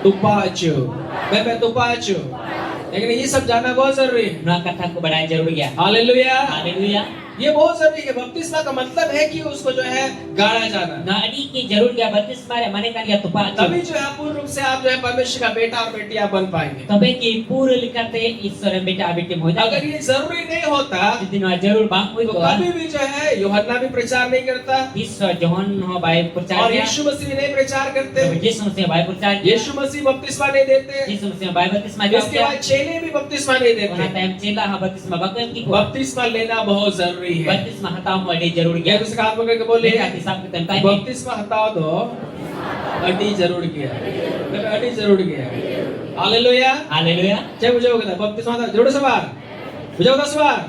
तुपाचू। मैं तुपाचू। लेकिन ये सब जानना बहुत जरूरी है। ना kata ko badai jarur ya hallelujah. haleluya ये बहुत जरूरी है। बपतिस्मा का मतलब है कि उसको जो है गाड़ा जाना। na adi ki jarur ya batisma re mane kan ya tupa तभी जो है पूर्ण रूप से आप जो है परमेश्वर का बेटा और बेटी आप बन पाएंगे। तबे ki pura likate ईश्वर re बेटा बेटी हो अगर जाए ये जरूरी नहीं होता jadi na jarur bang तो ko कभी भी जो है यूहन्ना भी प्रचार नहीं करता ईश्वर जोहन हो बाई और percaya यीशु मसीह भी नहीं प्रचार करते। Prabu Yesus mesti bayi percaya यीशु मसीह बपतिस्मा नहीं देते। Yesus mesti bayi batisma इसके बाद चेले भी बपतिस्मा नहीं Ona देते। time cila ha batisma bakal ki ko बपतिस्मा लेना बहुत जरूरी है। batisma hata mo ade jarur ये ya उसका हाथ पकड़ के बोले Lihat hisab kita time बपतिस्मा हटा दो अड्डी जरूर किया। मैंने अड्डी जरूर किया। हालेलुया। haleluya जब मुझे होगा बपतिस्मा हटा जरूर सवार मुझे होगा सवार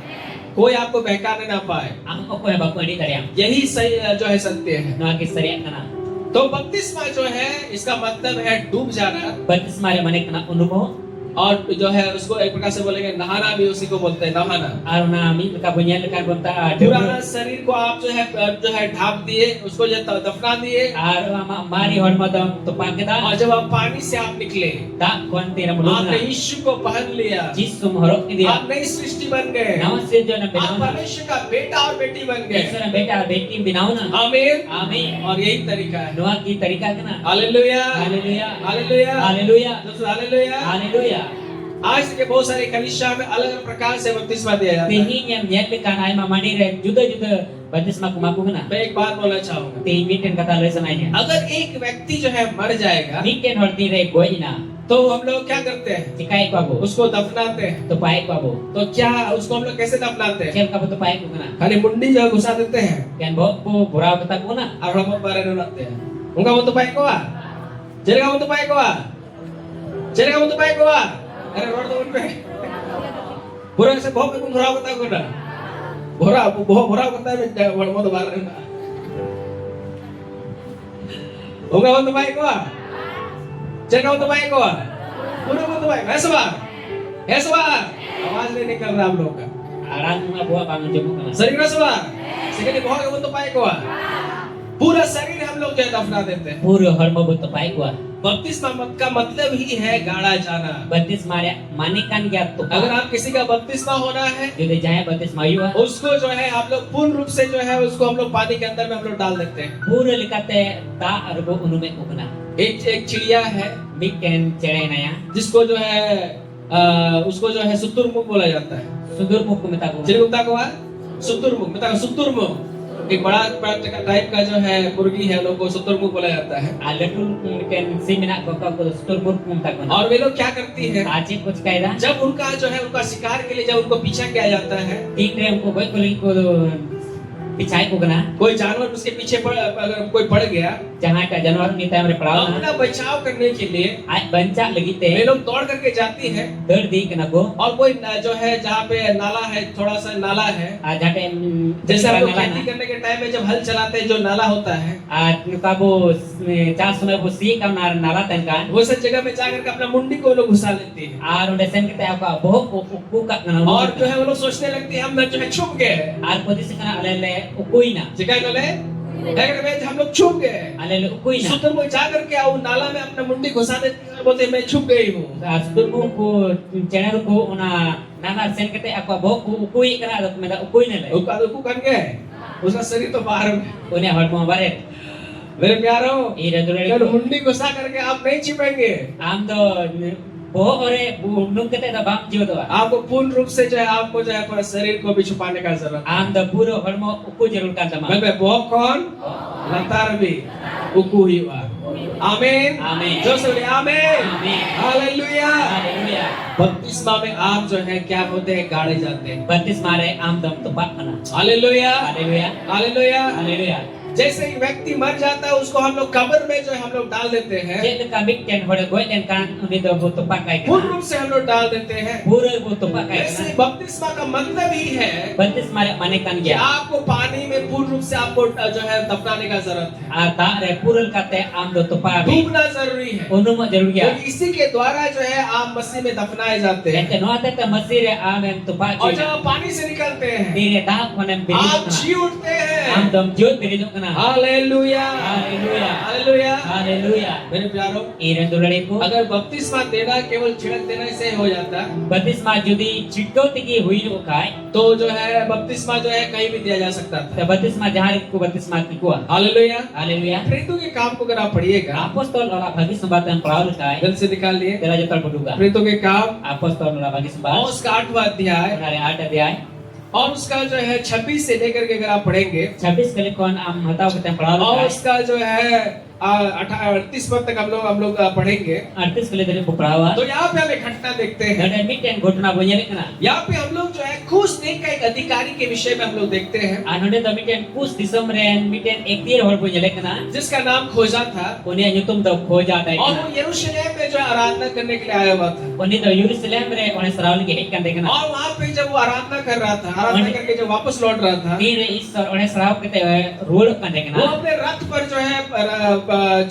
कोई आपको बहकाने ना पाए। ang ko ya bakal adi kariam यही सही जो है सत्य है। no ki sariya kana तो बपतिस्मा जो है इसका मतलब है डूब जाना batisma re mane kana unumo और जो है उसको एक प्रकार से बोलेंगे नहाना भी उसी को बोलते हैं नहाना। aruna mi ka punya lekan bonta पुराना शरीर को आप जो है ढाप दिए उसको जो दफना दिए aruma mari horma dam tupa kita और जब आप पानी से आप निकले tak konti ra आपने muluna यीशु को पहन लिया। Yesus horok ki dia आप नई सृष्टि बन गए। nawa se jo na आप benauna परमेश्वर का बेटा और बेटी बन गए। ईश्वर बेटा बेटी बिनाउना आमीन। आमीन और यही तरीका है। noa ki tarika kana hallelujah. haleluya hallelujah. haleluya दोस्तों हालेलुया। haleluya आज के बहुत सारे कलीसिया में अलग अलग प्रकार से बपतिस्मा दिया जाता है। tihinya nyat kan ai mamani re juda juda batisma kumaku kana मैं एक बात बोलना चाहूंगा tihi miten kata lesson aja अगर एक व्यक्ति जो है मर जाएगा miten horti re goina तो हम लोग क्या करते हैं? cikai ko abo उसको दफनाते हैं। to pai ko abo तो क्या उसको हम लोग कैसे दफनाते हैं? kel ka to pai ko kana खाली मुंडी जो घुसा देते हैं kan bo po pura kata ko na और हम बारे में रखते हैं। उनका वो तो पाई को चलेगा वो तो पाई को चलेगा वो तो पाई को अरे रोड तो उन पे पूरा से बहुत में घुराव करता है ना भोरा बहुत भोरा करता है वो तो बारे में उनका वो तो पाई को चलेगा वो तो पाई को पूरा वो तो पाई ऐसा बात है सवार? आवाज नहीं निकल रहा आप लोग का। arang buah bang jemuk kana. शरीर का सवार सेकंड बहुत है वो तो पाए को पूरा शरीर हम लोग जो है दफना देते हैं। Puro hormo buto pai gua. बपतिस्मा मत का मतलब ही है गाड़ा जाना। Baptisma dia manikan dia tu. अगर आप किसी का बपतिस्मा होना है Jadi jaya baptisma yu. उसको जो है आप लोग पूर्ण रूप से जो है उसको हम लोग पानी के अंदर में हम लोग डाल देते हैं। Puro likate ta argo unume ukna. एक चिड़िया है Miken cere naya. जिसको जो है उसको जो है सुतुरमुख बोला जाता है। Sudur muku metaku. चिड़मुक्ता को सुतुरमुख मतलब सुतुरमुख एक बड़ा टाइप का जो है मुर्गी है लोग को सुतुरमुख बोला जाता है। Aletul miken si minak koko ko sudur muku metaku. और वे लोग क्या करती है Aci kuch kaida. जब उनका जो है उनका शिकार के लिए जब उनको पीछा किया जाता है Tingre umko boy kuling ko pichai ko kana. कोई जानवर उसके पीछे अगर कोई पड़ गया Jangan ka januar ni time re padaw na. अपना बचाव करने के लिए Ai banca lagi वे te. लोग दौड़ करके जाती है Dor di kana ko. और कोई जो है जहाँ पे नाला है थोड़ा सा नाला है Jate जैसे हम लोग खेती करने के टाइम में जब हल चलाते हैं जो नाला होता है kabo cas sungai bo si kam nara tan kan. वो सब जगह में जाकर के अपना मुंडी को वो लोग घुसा लेती है Ar udah sen kita apa bohok buka kana. और जो है वो लोग सोचने लगती है हम जो है छुप गए Ar posisi kana alele ukuina. जगह बोले हम लोग छुप गए Alele ukuina. सुतर वो जा करके आओ नाला में अपना मुंडी घुसा देती है और बोलते हैं, मैं छुप गई हूँ Sudur ko channel ko una nana sen kita apa bohok ukui kana ada meda ukuina le. उसको कर गए उसका शरीर तो बाहर में Unya hot mo baret. मेरे प्यारो Ira dulu अगर मुंडी घुसा करके आप नहीं छिपेंगे am do bohok ore nung kita da bang jiwa do. आपको पूर्ण रूप से जो है आपको जो है अपने शरीर को भी छुपाने का जरूरत है। Am do puro hormo uku jarur kan sama. मैं बहुत कौन लतार भी उकू ही हुआ आमीन आमीन। जो से आमीन Amin. Hallelujah Haleluya. बपतिस्मा में आप जो है क्या होते हैं गाड़े जाते हैं Baptisma re am dom tupak kana. Hallelujah Haleluya. Hallelujah Haleluya. जैसे ही व्यक्ति मर जाता है उसको हम लोग कब्र में जो है हम लोग डाल देते हैं Cek kami ken hore goi dan kan uni do butuh pakai पूर्ण kana. रूप से हम लोग डाल देते हैं Puro butuh pakai ऐसे kana. बपतिस्मा का मतलब ही है Baptisma re manikan कि dia. आपको पानी में पूर्ण रूप से आपको जो है दफनाने का जरूरत है Ata re purul kate am do tupak. डूबना जरूरी है Unu mo jarur ya. क्योंकि इसी के द्वारा जो है आप मसीह में दफनाए जाते हैं Ente no ate te masir re am em tupak. और जब आप पानी से निकलते हैं Dire dak konem आप biriduk जी kana. उठते Am हैं dom jut biriduk kana. Hallelujah Haleluya. Hallelujah Haleluya. मेरे प्यारों Iren dulare ko. अगर बपतिस्मा देना केवल छिड़क देने से हो जाता Baptisma judi chitko tigi hui no kai. तो जो है बपतिस्मा जो है कहीं भी दिया जा सकता था Te baptisma jahar ko baptisma kikua. Hallelujah Haleluya. प्रेरितों के काम को अगर आप पढ़िएगा Apostol ora bagi sembatan pelaut kai. दिल से निकाल लिए Dela jotal berduga. प्रेरितों के काम Apostol ora bagi और sembat. उसका 8वां अध्याय Hari ada dia. और उसका जो है 26 से लेकर के अगर आप पढ़ेंगे 26 kali kon am hatau kita pelaut और kai. उसका जो है 38 पद तक हम लोग पढ़ेंगे 38 kali dari pelaut. तो यहाँ पे हम एक घटना देखते हैं Dan emiten घटना बonyere kana. यहाँ पे हम लोग जो है खुश देख का एक अधिकारी के विषय में हम लोग देखते हैं Anode da miten pus disam ren miten ektir hor bonyere kana. जिसका नाम खोजा था Unia nyutum da khoja dai और kana. वो यरूशलेम में जो है आराधना करने के लिए आया हुआ था Uni da Yerusalem re one sarawli ke hek kan dai kana. और वहाँ पे जब वो आराधना कर रहा था आराधना करके जब वापस लौट रहा था Tire isor one saraw kita rule kan dai वो kana. अपने रथ पर जो है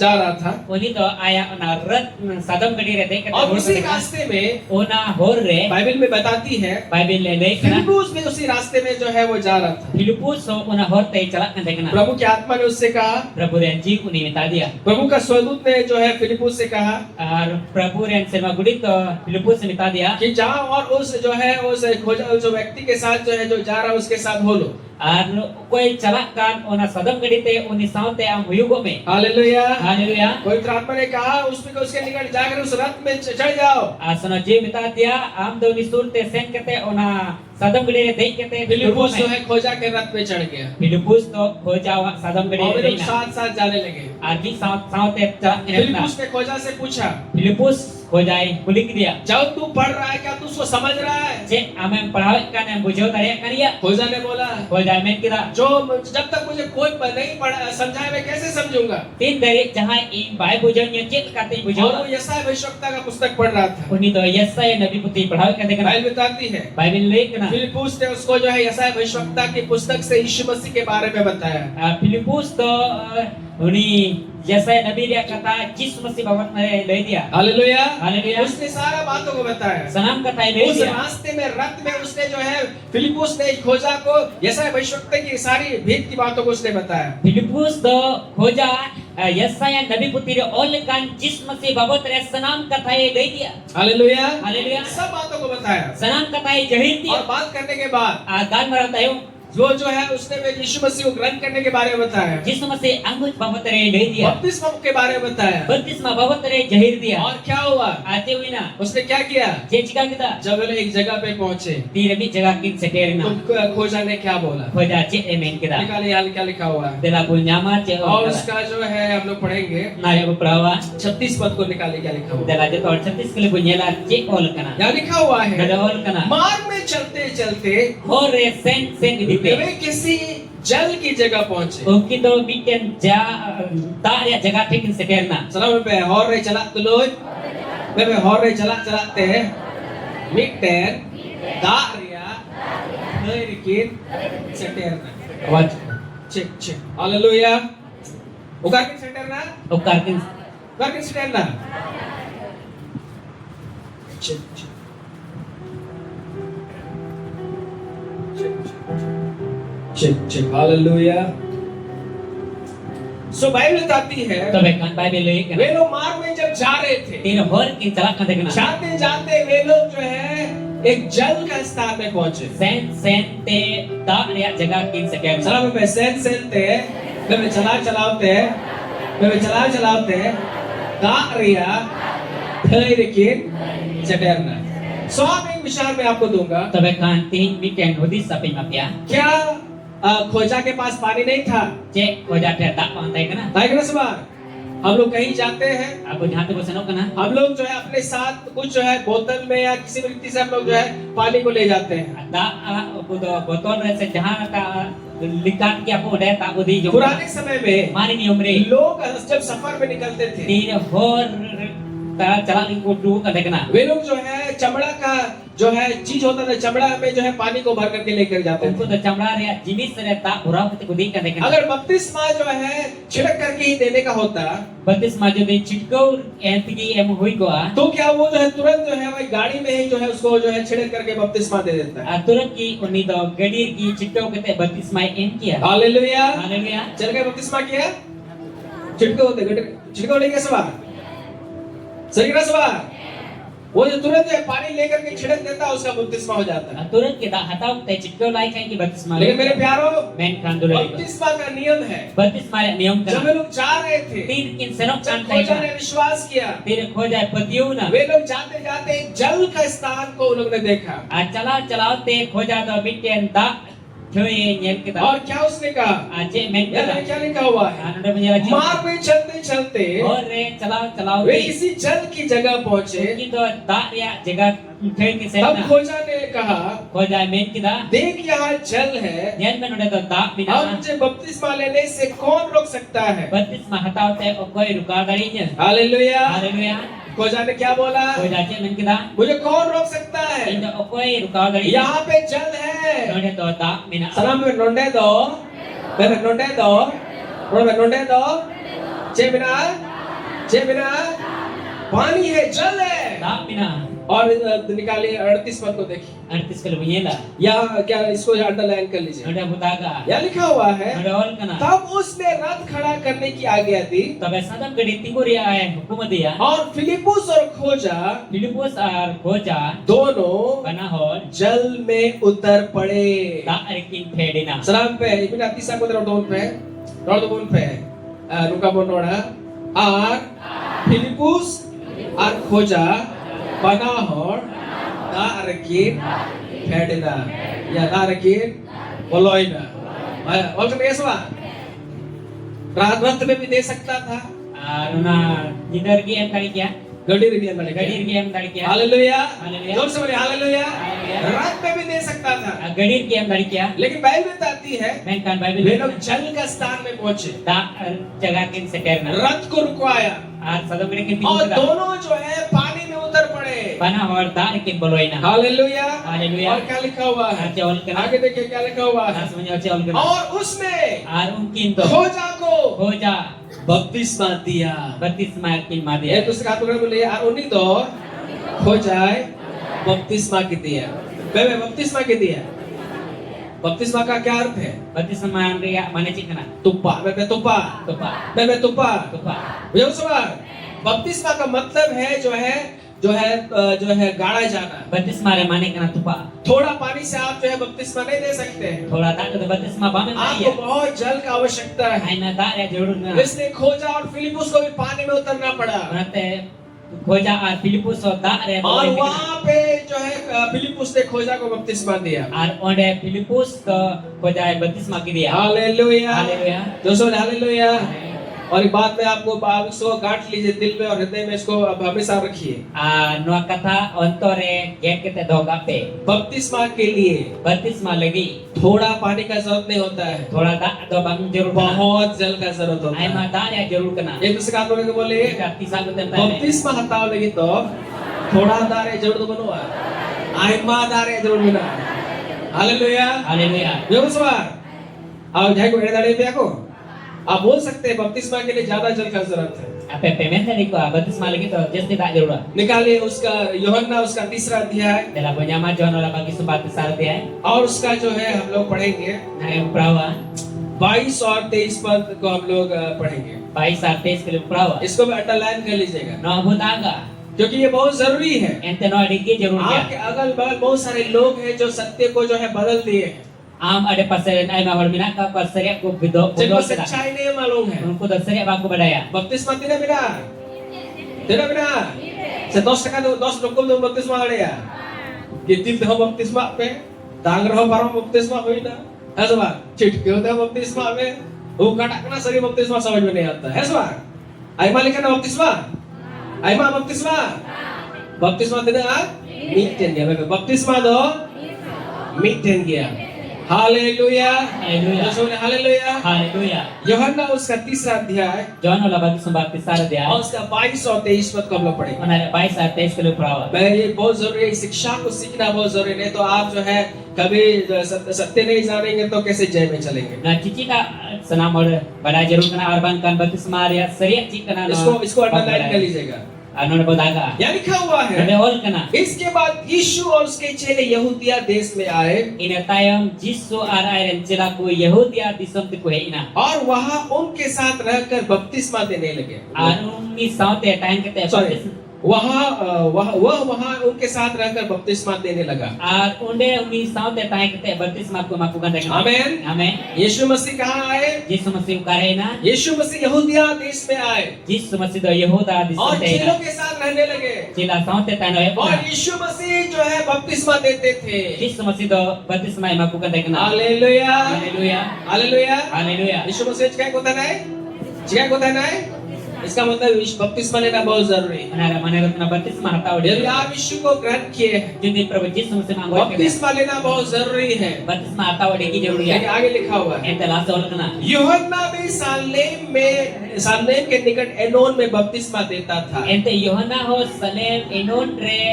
जा रहा था Uni to aya ona rat sadam gadi re dai और kana. उसी रास्ते में Ona hor re बाइबल में बताती है Bible le dai kana. फिलिप्पुस में उसी रास्ते में जो है वो जा रहा था Filipus so una hor tai chalak kan dai kana. प्रभु की आत्मा ने उससे कहा Prabhu ren ji uni mita dia. प्रभु का स्वदूत ने जो है फिलिप्पुस से कहा Ar Prabhu ren serma gudit to Filipus mita dia. कि जाओ और उस जो है उस खोजा उस व्यक्ति के साथ जो है जो जा रहा है उसके साथ हो लो Ar koi chalak kan ona sadam gadi te uni saute am huyugo me. Hallelujah Haleluya. पवित्र आत्मा ने कहा उसमें उसके निकट जाकर उस रथ में चढ़ जाओ Asana je mita dia am do ni surte sen kete ona sadam gadi re dei kete फिलिप्पुस जो है खोजा के रथ पे चढ़ गया Filipus to khoja sadam gadi और वे re लोग dei na. साथ साथ जाने लगे Arki saute chalak ni na. फिलिप्पुस ने खोजा से पूछा Filipus khojai kulik dia. जब तू पढ़ रहा है क्या तू उसको समझ रहा है Cek amem pahawat kan yang bujau tariak kan ya. खोजा ने बोला Khojai men kita. जो जब तक मुझे कोई नहीं पढ़ा समझाए मैं कैसे समझूंगा Tin dari jahai i bai bujau nya cek kata bujau. और वो यशायाह भविष्यवक्ता का पुस्तक पढ़ रहा था Uni to Yesaya nabi putih pahawat kan dekana. Bible बताती है Bible le kana. फिलिप्पुस ने उसको जो है यशायाह भविष्यवक्ता की पुस्तक से यीशु मसीह के बारे में बताया Filipus to uni Yesaya Nabi dia kata Yesus Masih babat mereka lay dia. Hallelujah hallelujah. उसने सारा बातों को बताया Sanam kata lay उस dia. रास्ते में रथ में उसने जो है फिलिपुस ने खोजा को यशायाह भविष्यवक्ता की सारी भेद की बातों को उसने बताया Filipus do khoja Yesaya Nabi putri olehkan Yesus Masih babat mereka sanam kata lay dia. Hallelujah hallelujah. सब बातों को बताया Sanam kata jahir और dia. बात करने के बाद Dan maratayo वो जो है उसने यीशु मसीह को ग्रहण करने के बारे में बताया Yesus Masih anggut babat mereka lay dia. बपतिस्मा के बारे में बताया Baptisma babat mereka jahir dia. और क्या हुआ Ate wina. उसने क्या किया Je jika kita जब वे एक जगह पे पहुंचे tidak bi jaga kin seterna. तो खोजा ने क्या बोला Khoja cik emen kita. निकाले यहाँ क्या लिखा हुआ है Dela pun nyama cik और orang. उसका जो है हम लोग पढ़ेंगे Nari beprawa. 36 पद को निकाले क्या लिखा हुआ है Dela je tol 36 kali punya la cik ol kana. यहाँ लिखा हुआ है Dada ol kana. मार्ग में चलते चलते Hore sen idite. वे किसी जल की जगह पहुंचे Oki to bikin ta ya jaga tekin seterna. सलाम पे और रे चला तुलोय वे और रे चला चलाते मिक्टर दारिया नरिकिन सेटेरना Awat चेक चेक हालेलुया उगाकिन सेटेरना ukarkin उगाकिन सेटेरना चेक चेक चेक चेक हालेलुया सो बाइबल बताती है to bekan Bible lay kana. वे लोग मार्ग में जब जा रहे थे Tino hor kin chalak kan dekna. जाते जाते वे लोग जो है एक जल का स्थान में पहुंचे Sen te ta ya jaga kin seterna. सलाम पे सेन थे वे चला चलाते दारिया थैरिकिन सेटेरना सो आप एक विचार में आपको दूंगा To bekan ting bikin hodis sapin mapya. क्या खोजा के पास पानी नहीं था Cek khoja te tak pantai kana. ताकि ना सवाल हम लोग कहीं जाते हैं Aku jahan tu senok kana. हम लोग जो है अपने साथ कुछ जो है बोतल में या किसी भी रीति से हम लोग जो है पानी को ले जाते हैं Da aku do botol re se jahan ka likat ki aku de tak budi jo. पुराने समय में Mari ni umre. लोग जब सफर में निकलते थे Tino hor ta chalak ni kudu kan dekna. वे लोग जो है चमड़ा का जो है चीज होता था चमड़ा में जो है पानी को भर करके लेकर जाते Unku थे do chamra re jinis re tak burau kete kudi kan dekna. अगर बपतिस्मा जो है छिड़क करके ही देने का होता Batis maju de chitkau entigi em hui goa. तो क्या वो जो है तुरंत जो है वही गाड़ी में ही जो है उसको जो है छिड़क करके बपतिस्मा दे देता है Turut ki uni do gadir ki chitkau kete batis mai em kiya. Hallelujah Haleluya. चल गए बपतिस्मा किया छिड़को होते छिड़को लेके सवार सही ना सवार वो जो तुरंत जो है पानी लेकर के छिड़क देता है उसका बपतिस्मा हो जाता है Turut kita hatau te chitkau lai kai ki batis mai. लेकिन मेरे प्यारो Men kan dulu. बपतिस्मा का नियम है Batis mai niom जब kana. वे लोग जा रहे थे Tin kin senok kan जब tai खोजा ने kana. विश्वास किया Tin khoja patiu na. वे लोग जाते जाते जल का स्थान को उन लोगों ने देखा Chalao te khoja do bikin da Choy nyel kita. और क्या उसने कहा Aje men यार kita. क्या लिखा हुआ है Anda punya lagi. मार्ग में चलते चलते और रे चलाओ वे रे किसी जल की जगह पहुंचे mungkin तो dak ya jaga train ki तब sana खोजा ने कहा ko jai men kita देख यहाँ जल है nyan men udah to dak अब bina मुझे बपतिस्मा लेने से कौन रोक सकता है batis mah hatau te okoi ruka darinya hallelujah haleluya खोजा ने क्या बोला ko jaje men kita मुझे कौन रोक सकता है inda okoi ruka darinya यहाँ पे जल है udah to dak bina सलाम में नोंडे दो नोंडे दो चे बिना पानी है जल है dak bina और निकालिए 38 पद को देखिए artis kalau punya lah या क्या इसको अंडरलाइन कर लीजिए udah butaga यहाँ लिखा हुआ है udah ol kana तब उसने रथ खड़ा करने की आज्ञा दी tabe sadam gedi tinggur ya hukum dia और फिलिपुस और खोजा Filipus ar koja दोनों panahon जल में उतर पड़े dak arikin pedina सलाम पे इबिना तीसरा को रोड पे रुका बोनोड़ा और फिलिपुस और खोजा पनाहर दा रकीन फेडिना या दा रकीन बोलोइना और कब कैसा रथ में भी दे सकता था Aruna jidar ki em kali kya गड़ी रही अंदर gadir ki em kali kya hallelujah hallelujah. जोर से बोले हालेलुया हालेलुया। रथ में भी दे सकता था gadir ki em kali kya लेकिन बाइबल बताती है men kan bible वे लोग जल का स्थान में पहुंचे da jaga kin seterna रथ को रुकवाया ar sadam gede kin और tinggal दोनों जो है पानी में उतर पड़े pana hor da kin boloina hallelujah hallelujah. और क्या लिखा हुआ है arche ol kana आगे देखिए क्या लिखा हुआ है semuanya arche ol kana और उसने ar mungkin to खोजा को koja बपतिस्मा दिया। baptisma kilma ये dia. दूसरे हाथ पकड़ बोले यार उन्हीं तो हो जाए बपतिस्मा की दिया। बेबे बपतिस्मा की दिया। बपतिस्मा का क्या अर्थ है? Baptisma ria mana cik kana? तुप्पा। बेबे तुप्पा। Tupa. बेबे तुप्पा। Tupa. बुझे सवाल? बपतिस्मा का मतलब है जो है गाड़ा जाना। Baptisma re mana kana tupa. थोड़ा पानी से आप जो है बपतिस्मा नहीं दे सकते हैं। Thoda tak tu baptisma ba mai आपको ya. बहुत जल का आवश्यकता है। Ai na tak ya jarur na. इसलिए खोजा और फिलिपुस को भी पानी में उतरना पड़ा। Onate khoja ar Filipus so tak re. और वहाँ पे जो है फिलिपुस ने खोजा को बपतिस्मा दिया। Ar onde Filipus ke khoja baptisma ki dia. Hallelujah. Haleluya. दोस्तों हालेलुया। और एक बात मैं आप इसको गांठ लीजिए दिल में और हृदय में, इसको अब हमेशा रखिए। Noa kata ontore get kita doga pe. बपतिस्मा के लिए Baptisma lagi. थोड़ा पानी का जरूरत नहीं होता है, Thoda tak do bang jarur kana. बहुत जल का जरूरत होता Ai है। ma tak ya jarur kana. एक दूसरे का बोले बोले Tisa ko tenta. बपतिस्मा हटाओ लगी तो थोड़ा दारे जरूर बनो आइमा दारे जरूर बिना। हालेलुया। Haleluya. जो सवार आओ जाए को एड़े दाड़े पे आको आप बोल सकते हैं बपतिस्मा के लिए ज्यादा जल का जरूरत है। Apa payment tadi ko baptisma lagi to just tak jarur. निकालिए उसका यूहन्ना उसका 3रा अध्याय Dalam penyama John ola bagi subat besar dia. और उसका जो है हम लोग पढ़ेंगे Nah, prawa 22 और 23 पद को हम लोग पढ़ेंगे। 22 artis ke prawa. इसको भी अंडरलाइन कर लीजिएगा No butaga. क्योंकि ये बहुत जरूरी है। Ente no dikit jarur आपके dia. अगल बगल बहुत सारे लोग हैं जो सत्य को जो है बदल दिए हैं, Am ada pasaran ai ma hormina ka pasaria ko bido जिनको bido kita. सच्चाई नहीं मालूम है। Unku dasari ba ko badaya. बपतिस्मा tidak benar, tidak benar। से 10% 10 लोग को बपतिस्मा आड़ेया कितनी तो बपतिस्मा पे तांग रहो बारो बपतिस्मा हुई ना है सवाल चिटके होते हैं बपतिस्मा में वो कटकना सरी बपतिस्मा समझ में नहीं आता है सवाल। आइमा लिखा ना बपतिस्मा, आइमा बपतिस्मा बपतिस्मा देना मीटेन गया बेबे बपतिस्मा दो मीटेन गया। हालेलुया। Haleluya. दोस्तों हालेलुया। Haleluya. यूहन्ना उसका 3रा अध्याय John ola bagi subat besar dia. और उसका 22 और 23 पद को हम लोग पढ़ेंगे। Ona 22 artis ke prawa. मैं ये बहुत जरूरी है, शिक्षा को सीखना बहुत जरूरी, नहीं तो आप जो है कभी सत्य नहीं जानेंगे तो कैसे जय में चलेंगे। Nah cici ka senam or badai jarur kana arban kan baptisma ria seria cik kana. इसको अंडरलाइन कर लीजिएगा। Anu na bodaga. यहाँ लिखा हुआ है Ada ol kana. इसके बाद यीशु और उसके चेले यहूदिया देश में आए Ina tayang Jisu ar airen cilaku Yahudia disam tu ina. और वहाँ उनके साथ रहकर बपतिस्मा देने लगे। Anu ni saute tayang kita sorry baptisma. वहाँ उनके साथ रहकर बपतिस्मा देने लगा। Ar unde umi saute tayang kita baptisma ku makukan dengan. आमेन। Amen. यीशु मसीह कहाँ आए? Jisu masih ukarena. यीशु मसीह यहूदिया देश में आए Jisu masih do Yehuda और disam चेलों ina. के साथ रहने लगे Cila saute tayang और epona. यीशु मसीह जो है बपतिस्मा देते थे। Jisu masih do baptisma makukan dengan. Hallelujah. Haleluya. Hallelujah. Haleluya. यीशु मसीह चिकाय को था नहीं इसका मतलब बपतिस्मा लेना बहुत जरूरी है। Mana mana na baptisma hatau यदि dia. आप यीशु को ग्रहण किए हैं, Jadi Prabhu Jisu masih manggut. बपतिस्मा लेना बहुत जरूरी है। Baptisma hatau dia ki jarur लेकिन dia. आगे लिखा हुआ है Ente lasa ol kana. यूहन्ना भी सालेम के निकट एनोन में बपतिस्मा देता था, Ente Yohana ho Salem Enon re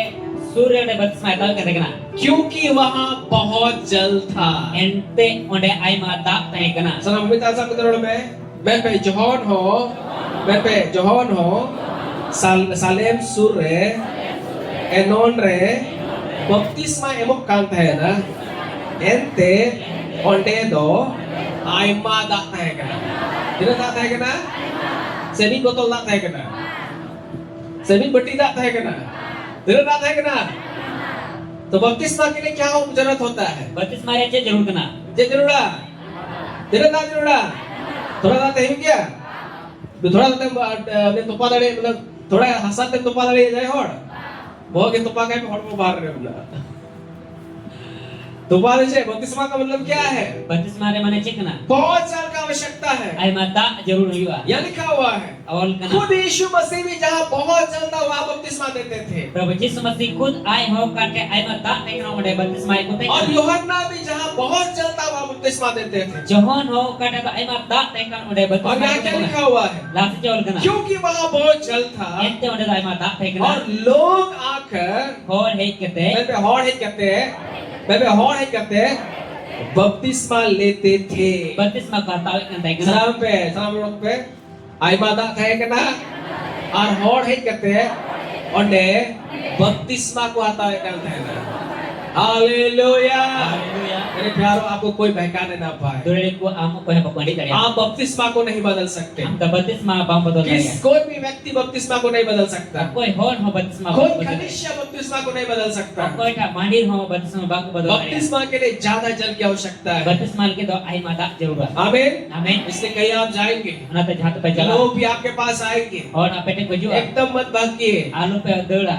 Surya de baptisma hatau kana kana. क्योंकि वहाँ बहुत जल था। Ente onde ai ma dak tahe kana. सलाम मिता सा कुदरों में मैं पे जोहन हो सालेम सुर रे एनोन रे बपतिस्मा एमोक कांत है ना एंते ओंडे दो आइमा दाता है कना दिना दाता है कना सेविंग बोतल दाता है कना सेविंग बट्टी दाता है कना दिना दाता है कना। तो बपतिस्मा के लिए क्या जरूरत होता है? Baptisma re che jarur kana. जे जरूरा दिना दा जरूरा थोड़ा दाता है क्या? थोड़ा दाता ने तोपा दाड़े मतलब थोड़ा हंसा ते तोपा दाड़े जाए होड़ बहुत के तोपा के होड़ में बाहर रहे मतलब तोपा दे बपतिस्मा का मतलब क्या है? Baptisma re mana che kana. बहुत जल का आवश्यकता है। Ai ma dak jarur liwa. यह लिखा हुआ है Awal kana. खुद यीशु मसीह भी जहाँ बहुत जल था वहाँ बपतिस्मा देते थे Prabhu Jisu masih khud ai ho kate ai ma dak tahe kana onde baptisma ikut tahe और kana. यूहन्ना भी जहाँ बहुत जल था वहाँ बपतिस्मा देते थे। Johon ho kate ba ai ma dak tahe kana onde और baptisma यहाँ ikut क्या tahe लिखा kana. हुआ है? Lasa che ol kana. क्योंकि वहाँ बहुत जल था Ente onde ai ma dak tahe और kana. लोग आकर Hor hei kete. हॉर है कहते हैं बपतिस्मा लेते थे। Baptisma ka tahu kan tahe kana. सलाम पे Aimada tayo ka na. Ar hor hai kate. Onde baptisma ko hataw kan tayo na. Hallelujah. Hallelujah मेरे प्यारों आपको कोई बहकाने ना पाए। दुरे को आमो को है बकवाड़ी करे आप बपतिस्मा को नहीं बदल सकते। हम तो बपतिस्मा बाम बदल रहे हैं कोई भी व्यक्ति बपतिस्मा को नहीं बदल सकता। कोई होन हो बपतिस्मा कोई बदल कलीसिया बपतिस्मा को नहीं बदल सकता। कोई का मंदिर हो बपतिस्मा बाम बदल रहे हैं बपतिस्मा के लिए ज्यादा जल की आवश्यकता है। बपतिस्मा के तो आई माता जरूरत आमीन। आमीन इसलिए कहीं आप जाएंगे, ना तो जहाँ पे चला लोग भी आपके पास आएंगे, और आप पेटे को जो एकदम मत भागिए। आलू पे दौड़ा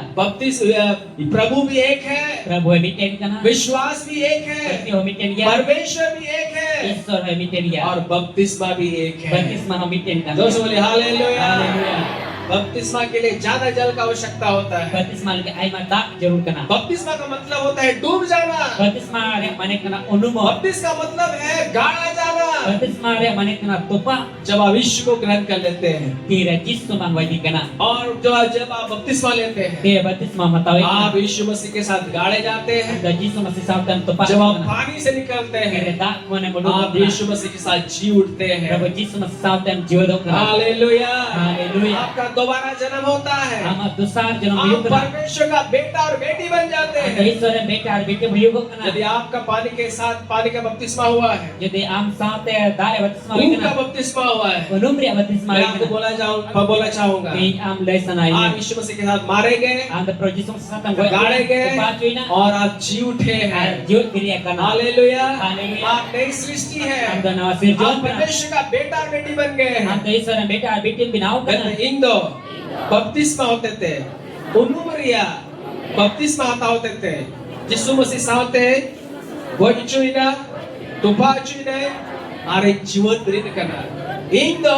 प्रभु भी एक है, प्रभु है मिटेन का ना विश्वास भी एक है, पति हो मिटेन गया परमेश्वर भी एक है, ईश्वर है मिटेन गया और बपतिस्मा भी एक है। बपतिस्मा हो मिटेन का दोस्तों बोले हालेलुया। हालेलुया बपतिस्मा के लिए ज्यादा जल का आवश्यकता होता है। बपतिस्मा के आई माता जरूर करना बपतिस्मा का मतलब होता है डूब जाना। बपतिस्मा रे माने करना अनुभव बपतिस्मा का मतलब है गाड़ा जाना। बपतिस्मा रे माने करना तोपा जब आप यीशु को ग्रहण कर लेते हैं तेरा जिस तो मांगवाई करना और जब आप बपतिस्मा लेते हैं, ते बपतिस्मा मतावे आप यीशु मसीह के साथ गाड़े जाते हैं। द जिस मसीह सावधान तोपा जब आप पानी से निकलते तेरे हैं, दाग कोने बोलो आप यीशु मसीह के साथ जी उठते हैं। प्रभु जिस मसीह सावधान जीवदो करना हालेलुया। हालेलुया आपका दोबारा जन्म होता है। हम दुसार जन्म आप युग करना परमेश्वर का बेटा और बेटी बन जाते हैं। ईश्वर है बेटा और बेटे युग करना यदि आपका पानी के साथ पानी का बपतिस्मा हुआ है, यदि आम साथे दारे बपतिस्मा खून का करना बपतिस्मा हुआ है, उनुम्रिया बपतिस्मा मैं आपको बोला चाहूंगा, कि आम लेसन आई आप यीशु मसीह के साथ मारे गए, आम द प्रभु जिस मसीह सावधान गाड़े गए पाचुइना और आप जी उठे हैं। जीव क्रिया करना हालेलुया। हालेलुया। आप नई सृष्टि है। हम द नवा सिर आप जोन करना परमेश्वर का बेटा और बेटी बन गए हम हैं। तो ईश्वर है बेटा और बेटे बिनाव करना इंदो बपतिस्मा होते थे, उनुमरिया बपतिस्मा होते थे। यीशु मसीह सावते वो इचुइना तुपाचुइना आरे जीवन दृढ़ करना इंदो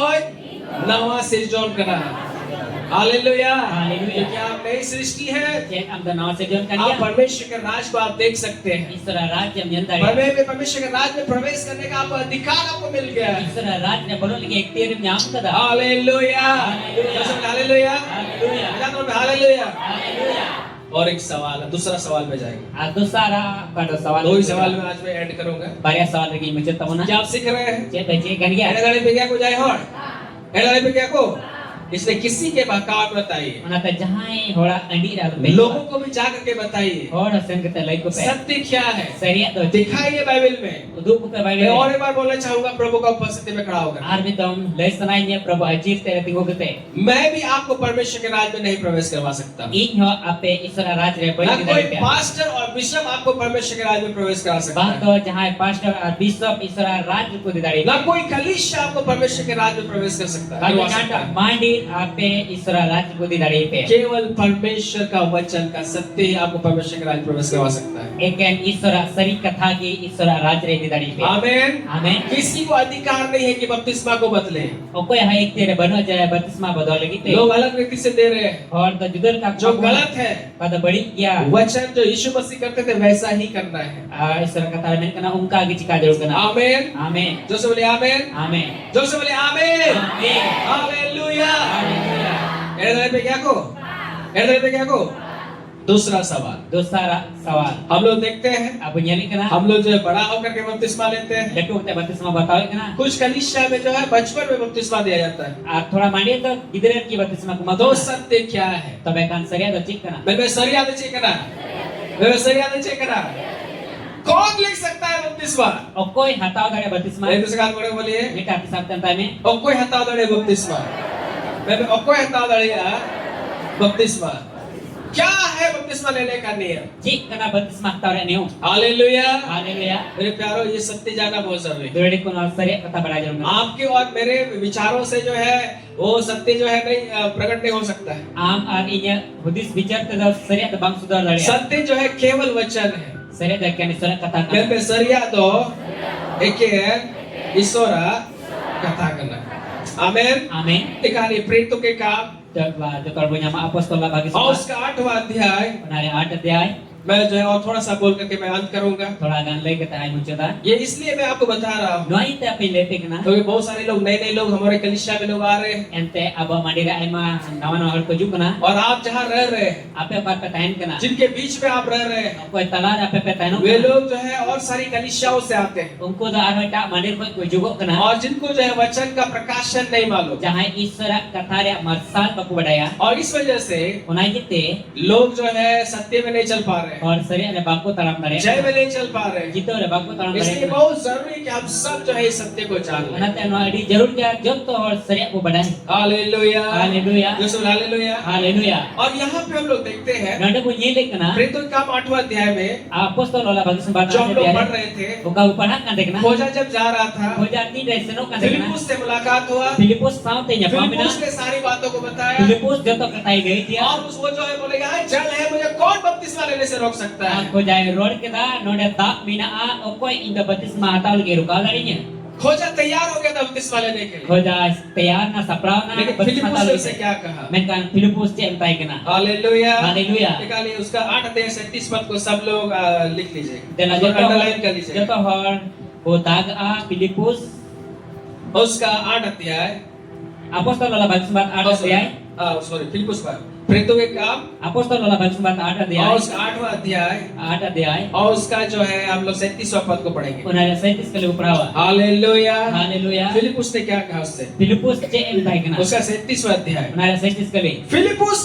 नवा सिरजोन करना। हालेलुया। हालेलुया। क्योंकि आप नई सृष्टि है। जे हम द नवा सिर जोन आप करना परमेश्वर के राज को आप देख सकते हैं। ईश्वर राज्य में अंदर परमेश्वर के राज में प्रवेश करने का आपको अधिकार आपको मिल गया है। ईश्वर राज्य में बोलो लगे एक तेरे में नाम कदा hallelujah. Hallelujah. Hallelujah. Hallelujah hallelujah. Hallelujah और एक सवाल है, दूसरा सवाल में जाएंगे। आ दूसरा का सवाल दो ही सवाल में आज मैं ऐड करूंगा। बारिया सवाल रही मुझे तब ना क्या आप सीख रहे हैं? जे बच्चे गन गया एड़ाड़े पे क्या को जाए हॉट? एड़ाड़े पे क्या को? इसने किसी के बहकाव में बताइए, मना त जहां होड़ा अंडी डाल पे लोगों को भी जाकर के बताइए और संगत लई को पे सत्य क्या है। सरिया तो दिखाइए बाइबल में। दुख पे बाइबल मैं और एक बार बोलना चाहूंगा प्रभु का उपस्थिति में खड़ा होकर, आर भी तुम लेसनाई ने प्रभु अजीर तेरे तिगो गते मैं भी आपको परमेश्वर के राज में नहीं प्रवेश करवा सकता। इन हो आपे ईश्वर राज रे ना बड़ी कोई पे पास्टर और बिशप आपको परमेश्वर के राज में प्रवेश करा सकता बात है। तो जहां पास्टर और बिशप ईश्वर राज को दिदाड़ी ना कोई कलीसिया आपको परमेश्वर के राज में प्रवेश कर सकता है। बाकी कांटा मांडी आपे ईश्वर राज को दिदाड़ी पे केवल परमेश्वर का वचन का सत्य ही आपको परमेश्वर के राज में प्रवेश करवा सकता है। एक ईश्वर सरी कथा की ईश्वर राज रे दिदाड़ी पे आमीन। आमीन किसी को अधिकार नहीं है कि बपतिस्मा को बदले। और कोई है एक तेरे बनो जाए बपतिस्मा बदल लगी ते लोग अलग रीति से दे रहे हैं, और तो जुदर का जो गलत है। पद बड़ी क्या वचन जो यीशु मसीह करते थे वैसा ही करना है। ईश्वर कथा में करना उनका आगे चिका जरूर करना आमीन। आमीन जो से बोले आमीन। आमीन जो से बोले आमीन। आमीन हालेलुया। हालेलुया एड़े पे क्या को? एड़े पे क्या को? दूसरा सवाल दूसरा सवाल हम लोग देखते हैं, अब यानी करना हम लोग जो है बड़ा होकर के बपतिस्मा लेते हैं। लट्टू होते बपतिस्मा बताओ करना कुछ कलीसिया में जो है बचपन में बपतिस्मा दिया जाता है। आ थोड़ा मांडिए तो इधर की बपतिस्मा को मत तो सत्य क्या है? तब एक आंसर है तो ठीक करना मैं सरिया दे चेक करा, मैं सरिया दे चेक करा। कौन लिख सकता है बपतिस्मा? और कोई हटाओ दड़े बपतिस्मा एक दूसरे का बोले बोलिए बेटा के साथ तंता में और कोई हटाओ दड़े बपतिस्मा। मैं और कोई हटाओ दड़े बपतिस्मा। क्या है बपतिस्मा लेने का नियम? ठीक करना बपतिस्मा हटाओ रे न्यू हालेलुया। हालेलुया मेरे प्यारो ये सत्य जानना बहुत जरूरी है। दोड़ी को आंसर कथा बड़ा जरूर आपके और मेरे विचारों से जो है वो सत्य जो है नहीं प्रकट नहीं हो सकता है। आम और इन्हें हुदिस विचार तो सरिया तो बांग सुधार लड़े सत्य जो है केवल वचन है। सरिया तो क्या निश्चय कथा मैं करना सरिया तो एक ईश्वर कथा करना। आमीन। आमीन दिखानी प्रेरितों के काम तो जो कर पुnya apostol lah bagi और उसका 8वां अध्याय Menarik 8 अध्याय मैं जो है और थोड़ा सा बोल करके मैं अंत करूंगा। Thoda gan lay kata ay muncada. ये इसलिए मैं आपको बता रहा हूँ Noy te api letik na. क्योंकि बहुत सारे लोग नए लोग हमारे कलीसिया में लोग आ रहे हैं Ente abo mandira ay ma nawan hal ko juk na. और आप जहाँ रह रहे हैं Ape par petahin kana. जिनके बीच में आप रह रहे हैं Koy talar ape petahin वे लोग जो है और सारी कलीसियाओं से आते हैं Ungko da arway ta mandir ko jugok kana. और जिनको जो है वचन का प्रकाशन नहीं मालूम Jahay isra kathare marsal baku badaya. और इस वजह से Unay gitte लोग जो है सत्य में नहीं चल पा रहे हैं, और सरी अरे बापको ताराम नरे. जय में नहीं चल पा रहे हैं। Jito अरे बापको ताराम इसलिए नरे. बहुत जरूरी है कि हम सब जो है इस सत्य को जान लें। Anate ano adi jarur kya job to और सरी को badai. Hallelujah Hallelujah. यीशु हालेलुया। Hallelujah. और यहाँ पे हम लोग देखते हैं Nanda ko nyele kana. प्रेरितों के काम 8वां अध्याय में Apostol ola bagi sembat जो हम लोग पढ़ रहे थे, Buka upana kan dekna. खोजा जब जा रहा था Hoja ti dari seno kan dekna. Philip से मुलाकात हुआ। Filipus saute nya pamina. Philip ने सारी बातों को बताया Filipus joto katai gay dia. और उस वो जो है बोले यहाँ जल है, मुझे कौन बपतिस्मा लेने से रोक सकता है। Ko jai road kita node tak mina a okoi inda batis mahataul ge ruka darinya. खोजा तैयार हो गया था बपतिस्मा लेने के लिए, Hoja tayar na sapraw na लेकिन batis फिलिपुस ने mahataul उसे ge. क्या कहा? Menkan Filipus je entai kena. Hallelujah Hallelujah. निकालिए उसका 8 अध्याय 37 पद को सब लोग लिख लीजिए, Dan और अंडरलाइन कर लीजिए। joto hor ko tag a Filipus उसका 8 अध्याय Apostol ola bagi sembat ada dia. Sorry Philip का प्रेरितों के काम Apostol ola bagi sembat ada dia. और उसका 8वां अध्याय Ada dia. और उसका जो है हम लोग 37वां पद को पढ़ेंगे। Unaya saitis kali uprawa. Hallelujah Hallelujah. Philip ने क्या कहा उससे? Filipus je entai kena. उसका 37वां अध्याय। Unaya saitis kali. फिलिपुस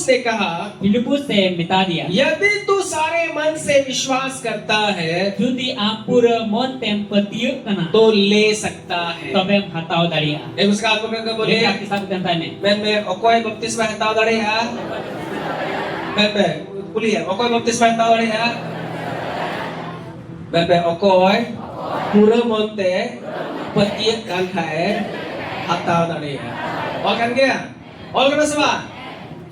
ने कहा Filipus se mita dia. यदि तू सारे मन से विश्वास करता है Judi ampur mon tempatiuk kana. तो ले सकता है। Tobe hatau daria. एक उसका आत्मा में बोले Boleh kisah tentai ne. मैं ओकोय बपतिस्मा हताव दड़े है मैं पुलिया ओकोय बपतिस्मा हताव दड़े है मैं ओकोय पूरा मनते पतिय काल खाए हताव दड़े है और कर गया और करना सवा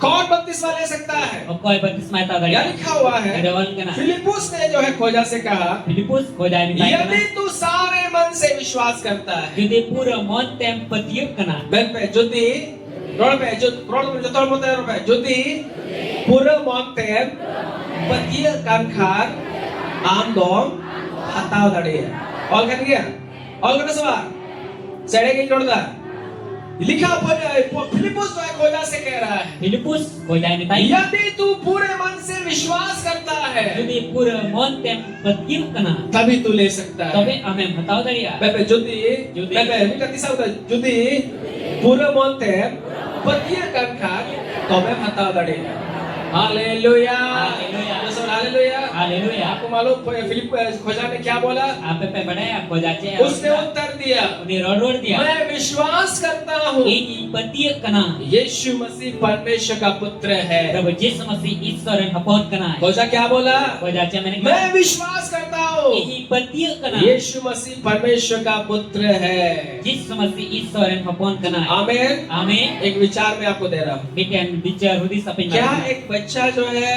कौन बपतिस्मा ले सकता है? Okoi baptisma hatau यहाँ daria. लिखा हुआ है Edawan kana. फिलिपुस ने जो है खोजा से कहा Filipus ko jai mita यदि kana. तू सारे मन से विश्वास करता है Judi pura mon tempatiuk kana. Ben pe যদি रोड पे जो रोड में जो तोड़ मोते रोड पे যদি पूरा मोते पतिय कान खार आम दोम हताव दड़े है और कर गया और करना सवा सड़े के जोड़ दा लिखा फिलिपुस जो है खोजा से कह रहा है Filipus ko jai mita. यदि तू पूरे मन से विश्वास करता है Judi pura mon tempatiuk kana. तभी तू ले सकता है। Tobe amen hatau daria. बेबे যদি যদি। बेबे मिटा तीसरा होता है যদি पूरा मोते पतिय कान खार तबे हताव दड़े है। Hallelujah hallelujah. हालेलुया। Hallelujah. आपको मालूम फिलिप खोजा ने क्या बोला? Apa pe badaya ko jace. उसने उत्तर दिया Uni road dia. मैं विश्वास करता हूँ Ini patiuk kana. यीशु मसीह परमेश्वर का पुत्र है। Prabhu Yesus Masih Iswaran hapon kana. खोजा क्या बोला? Ko jace mene. मैं विश्वास करता हूँ Ini patiuk kana. यीशु मसीह परमेश्वर का पुत्र है। Yesus Masih Iswaran hapon kana. आमीन। Amin. एक विचार मैं आपको दे रहा हूँ, Bikin bicara hudis apa yang क्या एक बच्चा जो है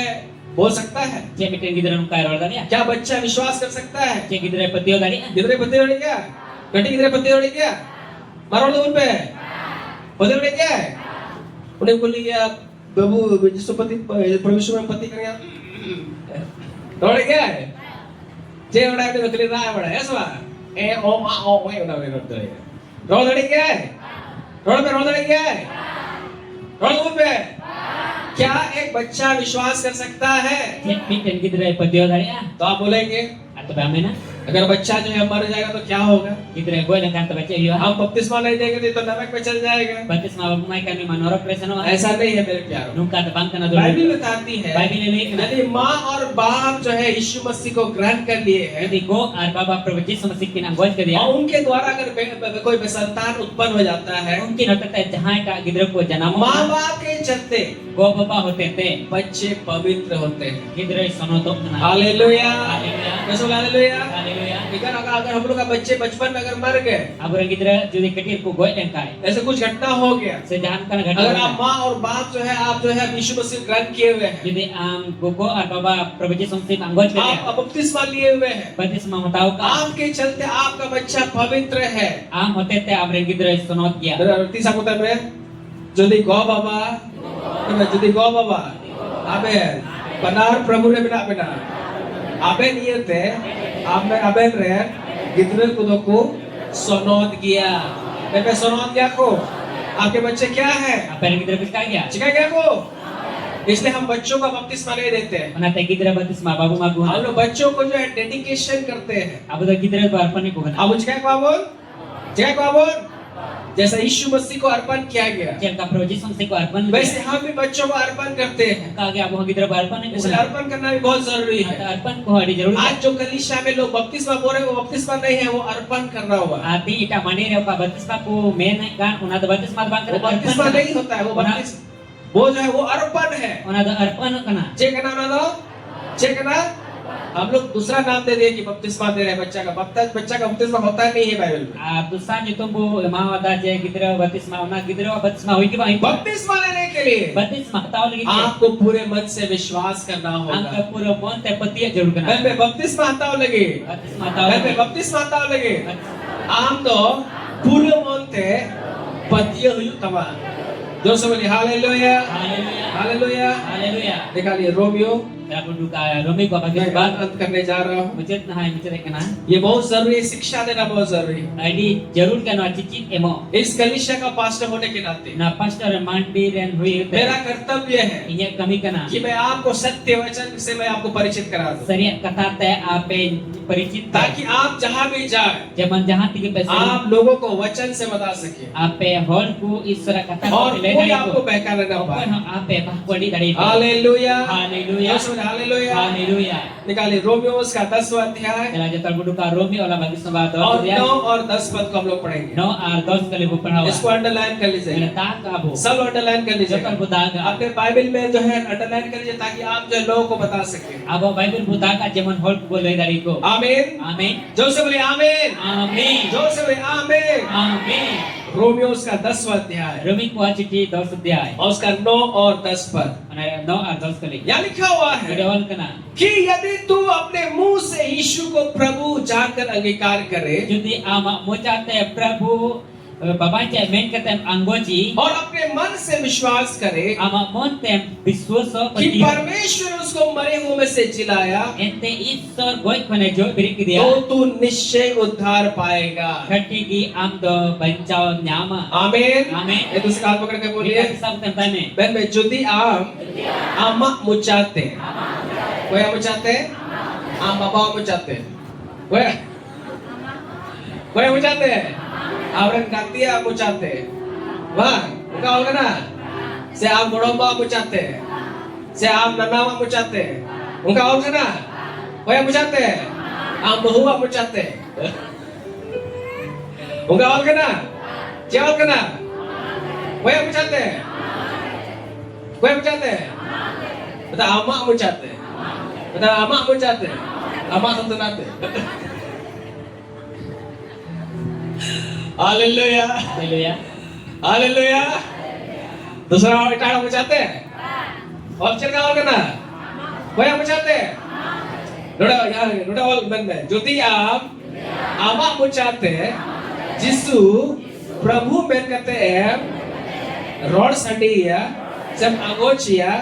बोल सकता है? Cek bikin gidra nung kaya roda dia. क्या बच्चा विश्वास कर सकता है? Cek gidra patio tadi. गिदरे पत्ते उड़ गया, घटी गिदरे पत्ते उड़ गया, मारो उन पे पत्ते उड़ गया, उन्हें बोल गया बाबू जिसको पति परमेश्वर में पति करेगा, उड़ गया, जे उड़ा के तो रहा बड़ा है सवा, ए ओ आ ओ वही उड़ा के करते हैं, रोड उड़ गया, रोड पे रोड उड़ गया, रोड पे क्या एक बच्चा विश्वास कर सकता है? Cek bikin gidra patio tadi. तो आप बोलेंगे Atau bagaimana? अगर बच्चा जो है मर जाएगा तो क्या होगा? Gidra gue dengan terbaca iya. हम बपतिस्मा नहीं देंगे तो नरक में चल जाएगा। Baptis ma bagumay kami manorok presano. ऐसा नहीं है मेरे प्यारों। Nung katabang kana dulu. Bible बताती है Bible ini kana. यदि माँ और बाप जो है यीशु मसीह को ग्रहण कर लिए हैं Jadi go ar baba Prabhu Yesus Masih kinanggoy ke dia. और उनके द्वारा अगर कोई संतान उत्पन्न हो जाता है, Mungkin होता है जहाँ का gidra को जन्म माँ बाप के चलते go baba होते थे बच्चे पवित्र होते हैं। gidra sonotok na. Hallelujah, Haleluya. कैसे हालेलुया? Haleluya. अगर हम लोग का बच्चे बचपन में अगर मर गए, Abang gidra jadi ketir ku goy dengkai. ऐसे कुछ घटना हो गया, Sejahan kana अगर आप घटना. माँ और बाप जो है आप जो है यीशु मसीह ग्रहण किए हुए हैं, Jadi gogo ar baba Prabhu Yesus Masih anggoy ke dia. आप बपतिस्मा लिए हुए हैं, Baptis ma tahu ka. आपके चलते आपका बच्चा पवित्र है। Hote te abang gidra sonot kia. तीसरा पुत्र में যদি গো বাবা যদি গো বাবা amen Benar pramu le bina. Aben iya teh, aben re, gidre kudoku sonot gya. Bebe sonot gya ko. आपके बच्चे क्या है? Apa yang kita bisa ya? चिका गया को? इसलिए हम बच्चों का बपतिस्मा नहीं देते हैं। Mana teh kita baptisma babu magu. हम लोग बच्चों को जो है डेडिकेशन करते हैं। Apa tuh kita berarpan ko kana? अब चिका को बोल, चिका को बोल, जैसा यीशु मसीह को अर्पण किया गया, Jel ka project samse ko arpan. वैसे हम भी बच्चों को अर्पण करते हैं। Kage abo kita berarpan ko इसलिए kana. अर्पण करना भी बहुत जरूरी है। Arpan ko hari जरूर. आज जो कलीसिया में लोग बपतिस्मा बोल रहे हैं, वो बपतिस्मा नहीं है, वो अर्पण करना हुआ। Ati ita mani re ka baptisma ko men kan una da baptisma bang वो बपतिस्मा नहीं होता है, वो बपतिस्मा, वो जो है वो अर्पण है। Una da arpan kana. Check ना ना दो, चेक ना। हम लोग दूसरा नाम दे दिए कि बपतिस्मा दे रहे हैं बच्चा का। बच्चा का बपतिस्मा होता नहीं है बाइबल में। Dusa nyutung bu mau ada je kita baptisma una kita baptisma hoi ki ba? बपतिस्मा लेने के लिए Baptisma tahu lagi. आपको पूरे मन से विश्वास करना होगा। Angka pura mon teh peti जरूर kana. मैं बपतिस्मा आता हूँ लगे, Baptisma tahu. मैं बपतिस्मा आता हूँ लगे। आम तो पूरे मन से पतिया हुई तमा। जो सब बोले हालेलुया, Haleluya. हालेलुया। Haleluya. देखा लिए Romeo, Aku duka Romi ko मैं pagi बात ba. अंत करने जा रहा हूँ। Mucet na hai mucet kana. ये बहुत जरूरी है, शिक्षा देना बहुत जरूरी है। Adi जरूर kana cicit emo. इस कलीसिया का पास्टर होने के नाते Na pastor mandi dan hui मेरा कर्तव्य है inya kami kana. कि मैं आपको सत्य वचन से मैं आपको परिचित करा दूं, Sariat kata teh ape परिचित ताकि आप जहाँ भी जाए zaman jahat tiga pesan आप लोगों को वचन से बता सके ape hol ku isra kata और कोई आपको बहकाने ना पाए। ape bahwadi dari itu. Hallelujah, Haleluya. Hallelujah. Haleluya. निकालिए रोमियो का 10वां अध्याय Kala jatal buduka Romi olah bagi sahabat और dia. 9 और 10 पद को हम लोग पढ़ेंगे। No ardos kali bu pernah. इसको अंडरलाइन कर लीजिए, Menata kabu. सब अंडरलाइन कर लीजिए। Jatal budaga. आपके बाइबल में जो है अंडरलाइन कर लीजिए ताकि आप जो है लोगों को बता सके। Abo Bible budaga zaman hol ku boleh dari ko. आमीन। Amin. जो से बोले आमीन, Amin. जो से बोले आमीन। Amin. रोमियो का 10वां अध्याय Romi ku citi 10 अध्याय. और उसका 9 और 10 पद Mana 9 ardos kali. यहाँ लिखा हुआ है Bidawal kana. कि यदि तू अपने मुंह से यीशु को प्रभु जानकर अंगीकार करे Jadi ama mocate Prabu babaca main katem anggoji और अपने मन से विश्वास करे ama montem biswaso कि pati परमेश्वर उसको मरे हुए में से जिलाया, ente isor goi khone jo birik dia तो तू निश्चय उद्धार पाएगा। khati gi amdo bancao nyama आमीन। Amin. ये दूसरा हाथ पकड़ के बोलिए, kita sab tentane बहन बहन जुदी आम आमा मुचाते, कोई मुचाते, आम बाबा मुचाते, कोई मुचाते, आवरन कातिया मुचाते, वाह, उनका होगा ना, से आम बड़ोबा मुचाते, से आम ननावा मुचाते, उनका होगा ना, कोई मुचाते, आम बहुआ मुचाते, उनका होगा ना, क्या होगा ना, कोई मुचाते, कोई मुचाते, बता आमा मुचाते, बता आमा मुचाते, आमा संतनाते। Hallelujah, haleluya hallelujah. दूसरा और इटाड़ा मुचाते हैं और चिरका और करना कोई मुचाते हैं नोड़ा यार नोड़ा और बंद है ज्योति आप आमा मुचाते जिसु प्रभु में कहते हैं रोड संडिया जब आगोचिया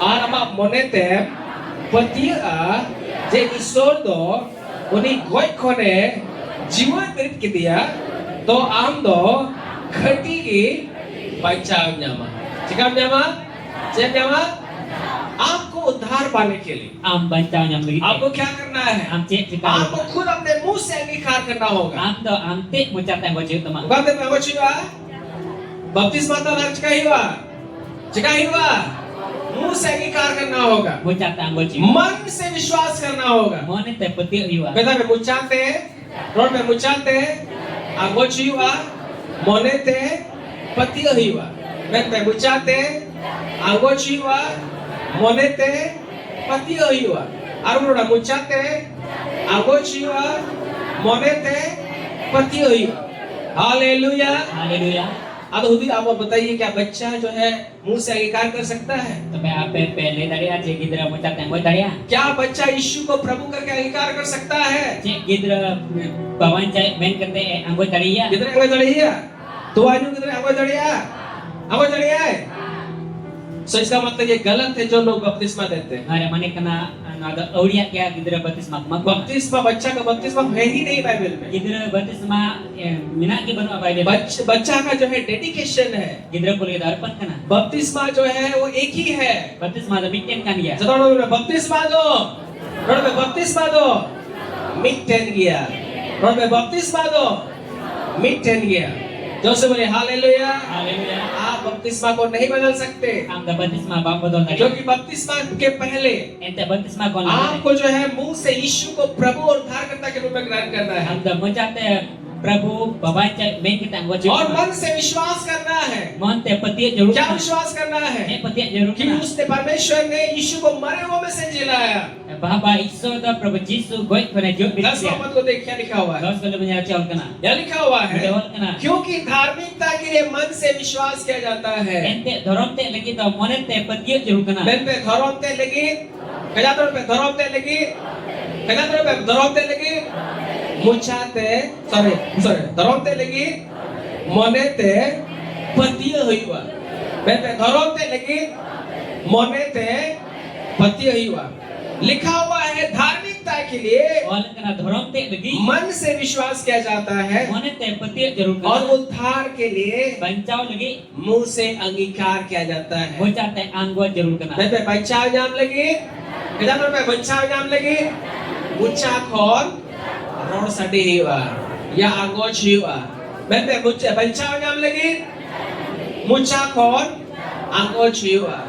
आर आमा मोनेते पतिया जे ईश्वर दो उन्हीं गोई कोने जीवन मृत के दिया तो आम दो घटी की बचाव न्यामा, चिकाम न्यामा, चेक न्यामा, आपको उद्धार पाने के लिए am bancao nyam lagi आपको क्या करना है? am cek kita आपको खुद अपने मुंह से अंगीकार करना होगा। am do am te mocate anggoji teman बात में कुछ हुआ? बपतिस्मा तो चिका ही हुआ, चिका ही हुआ, मुंह से अंगीकार करना होगा, mocate anggoji मन से विश्वास करना होगा। mone te peti iwa बेटा में मुचाते, रोड में मुचाते, आगोची हुआ, मोनेते, पतिया हुआ, मैं पे मुचाते, आगोची हुआ, मोनेते, पतिया हुआ, आरुणा मुचाते, आगोची हुआ, मोनेते, पतिया हुआ। हालेलुया। haleluya अब खुद ही आप बताइए क्या बच्चा जो है मुंह से अंगीकार कर सकता है? tapi ape pele dari aja gidra mocate anggoji dari ya क्या बच्चा यीशु को प्रभु करके अंगीकार कर सकता है? cek gidra bawanca main kate anggoji dari ya कितने आवाज चढ़ी है? तो आज कितने आवाज चढ़ी है? आवाज चढ़ी है? सो इसका मतलब ये गलत है जो लोग बपतिस्मा देते हैं। Are mane kana ada aulia kya gidra baptisma mak बपतिस्मा बच्चा का बपतिस्मा है ही नहीं बाइबल में। gidra baptisma mina ki banu abai de बच्चा का जो है डेडिकेशन है, gidra ko le darpan kana बपतिस्मा जो है वो एक ही है। baptisma da mitten kan ya जब लोग बपतिस्मा दो, रोड में बपतिस्मा दो, मिटन गया। रोड में बपतिस्मा दो, मिटन गया। जो से बोले हालेलुया। haleluya आप बपतिस्मा को नहीं बदल सकते, am da baptisma ba bodol na क्योंकि बपतिस्मा के पहले ente baptisma kon आपको जो है मुंह से यीशु को प्रभु और उद्धारकर्ता के रूप में ग्रहण करना है am da mojate Prabhu babaca main kita anggo और मन से विश्वास करना है। mon te pati jarur क्या विश्वास करना है pati jarur कि उसने परमेश्वर ने यीशु को मरे हुए में से जिलाया। bahwa Iso da Prabhu Jisu goi kone jod 10 पद को देख क्या लिखा हुआ है। dos kali menyala chol kana क्या लिखा हुआ है? Betul kana क्योंकि धार्मिकता के लिए मन से विश्वास किया जाता है। ente dorom te lagi da mone te pati jarur kana मन पे धरोमते लगी, कजातों पे धरोमते लगी, कजातों पे धरोमते लगी, मुचाते, सॉरी, धरोमते लगी, मने ते पतिय हुआ। मन पे धरोमते लगी, मने ते पतिय हुआ। लिखा हुआ है धार्मिकता के लिए ol kana dorom te lagi मन से विश्वास किया जाता है mone te pati jarur और kana उद्धार के लिए bancau lagi मुंह से अंगीकार किया जाता है। mojate anggo jarur kana मैं पे बच्चा नाम लगी, किधर पे बच्चा नाम लगी, मुच्चा कौन, रोड सटी हुआ, या आगोच हुआ। मैं पे बच्चा नाम लगी, मुच्चा कौन, आगोच हुआ।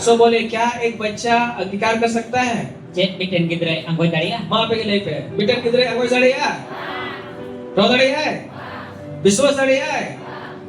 सो बोले क्या एक बच्चा अंगीकार कर सकता है? jet biten gidra anggo daria वहाँ पे ले पे बिटर किधर आगोच सड़ी है, रो सड़ी है, विश्वास सड़ी है,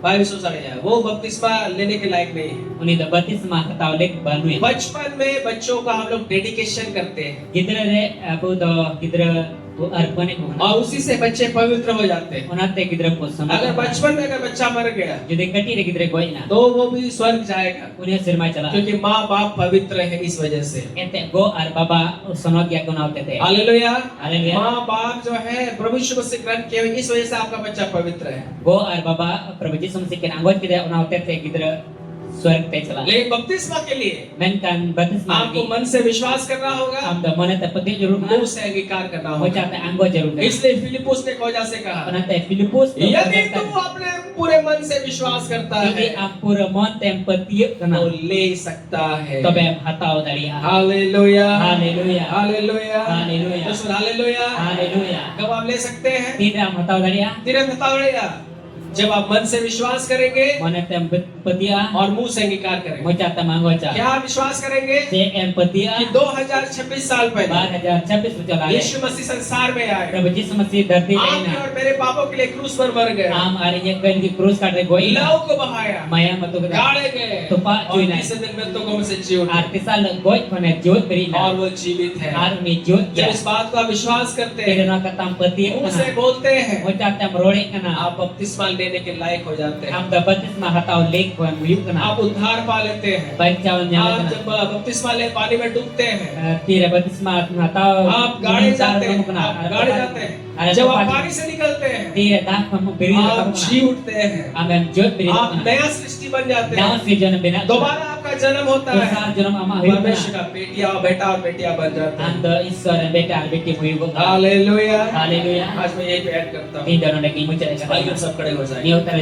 भाई विश्वास सड़ी है। वो बपतिस्मा लेने के लायक नहीं है। uni da baptisma kataw lek banui बचपन में बच्चों का हम लोग डेडिकेशन करते हैं gidra re abu do gidra tu arpane ko और उसी से बच्चे पवित्र हो जाते हैं। onate gidra ko sama अगर बचपन में अगर बच्चा मर गया jodi kati re gidra goi na तो वो भी स्वर्ग जाएगा, uni sirma chala क्योंकि माँ बाप पवित्र है इस वजह से। ente go ar baba sonot ya ko naute te hallelujah. Haleluya. माँ बाप जो है प्रभु यीशु मसीह ग्रहण किए हुए, इस वजह से आपका बच्चा पवित्र है। go ar baba Prabhu Jisu masikin anggot kida naute te gidra swarg te chala लेकिन बपतिस्मा के लिए menkan baptisma आपको lagi मन से विश्वास करना होगा, am da mone te pati jarur मुंह kana से अंगीकार करना होगा। mojate anggo jarur kana इसलिए फिलिप्पुस ने खोजा से कहा, onate Filipus यदि तू अपने पूरे मन से विश्वास करता Jadi है ampura mon tempetiuk तो kana ले सकता है। tobe hatau dari hallelujah, Haleluya hallelujah, Haleluya. यीशु हालेलुया। Haleluya कब आप ले सकते हैं? tidak hatau dari तेरे बताओ जब आप मन से विश्वास करेंगे mon tempetia और मुंह से अंगीकार करेंगे। mojata mangocha क्या विश्वास करेंगे se empetia कि 2026 साल पहले 2026 berjalan यीशु मसीह संसार में आए, Prabhu Jisu masih धरती आपके lain और मेरे पापों के लिए क्रूस पर मर गए, am arinya kan di krus kadre goi लहू को बहाया, maya matu kada गाड़े गए Tupa और चुना। तीसरे दिन में तो से जी उठे artisal goi kone jod beri और na वो जीवित है। ar mi jod जब ya इस बात को आप विश्वास करते हैं, tidak nak tempetia मुंह से kana बोलते हैं, mojata merore kana आप बपतिस्मा लेने के लायक हो जाते हैं, am da baptisma hatau lek ko muyuk kana आप उद्धार पा लेते हैं। bancau nyala आप kana जब बपतिस्मा ले पानी में डूबते हैं, Tira baptisma hatau आप गाड़े जाते हैं, आप गाड़े जाते हैं, जब आप पानी से निकलते हैं Tira dah kamu beri आप जी उठते हैं, Amen jod beri आप नया सृष्टि बन जाते Now हैं, si John bina दोबारा आपका जन्म होता है, Besar John ama hidup परमेश्वर का बेटिया बेटा और बेटिया बन जाते हैं। Ando Isor dan beta beti muyuk hallelujah. Haleluya आज मैं यही पे ऐड करता हूँ। Ni daron lagi muncul भाई सब खड़े हो जाएं। Ni utara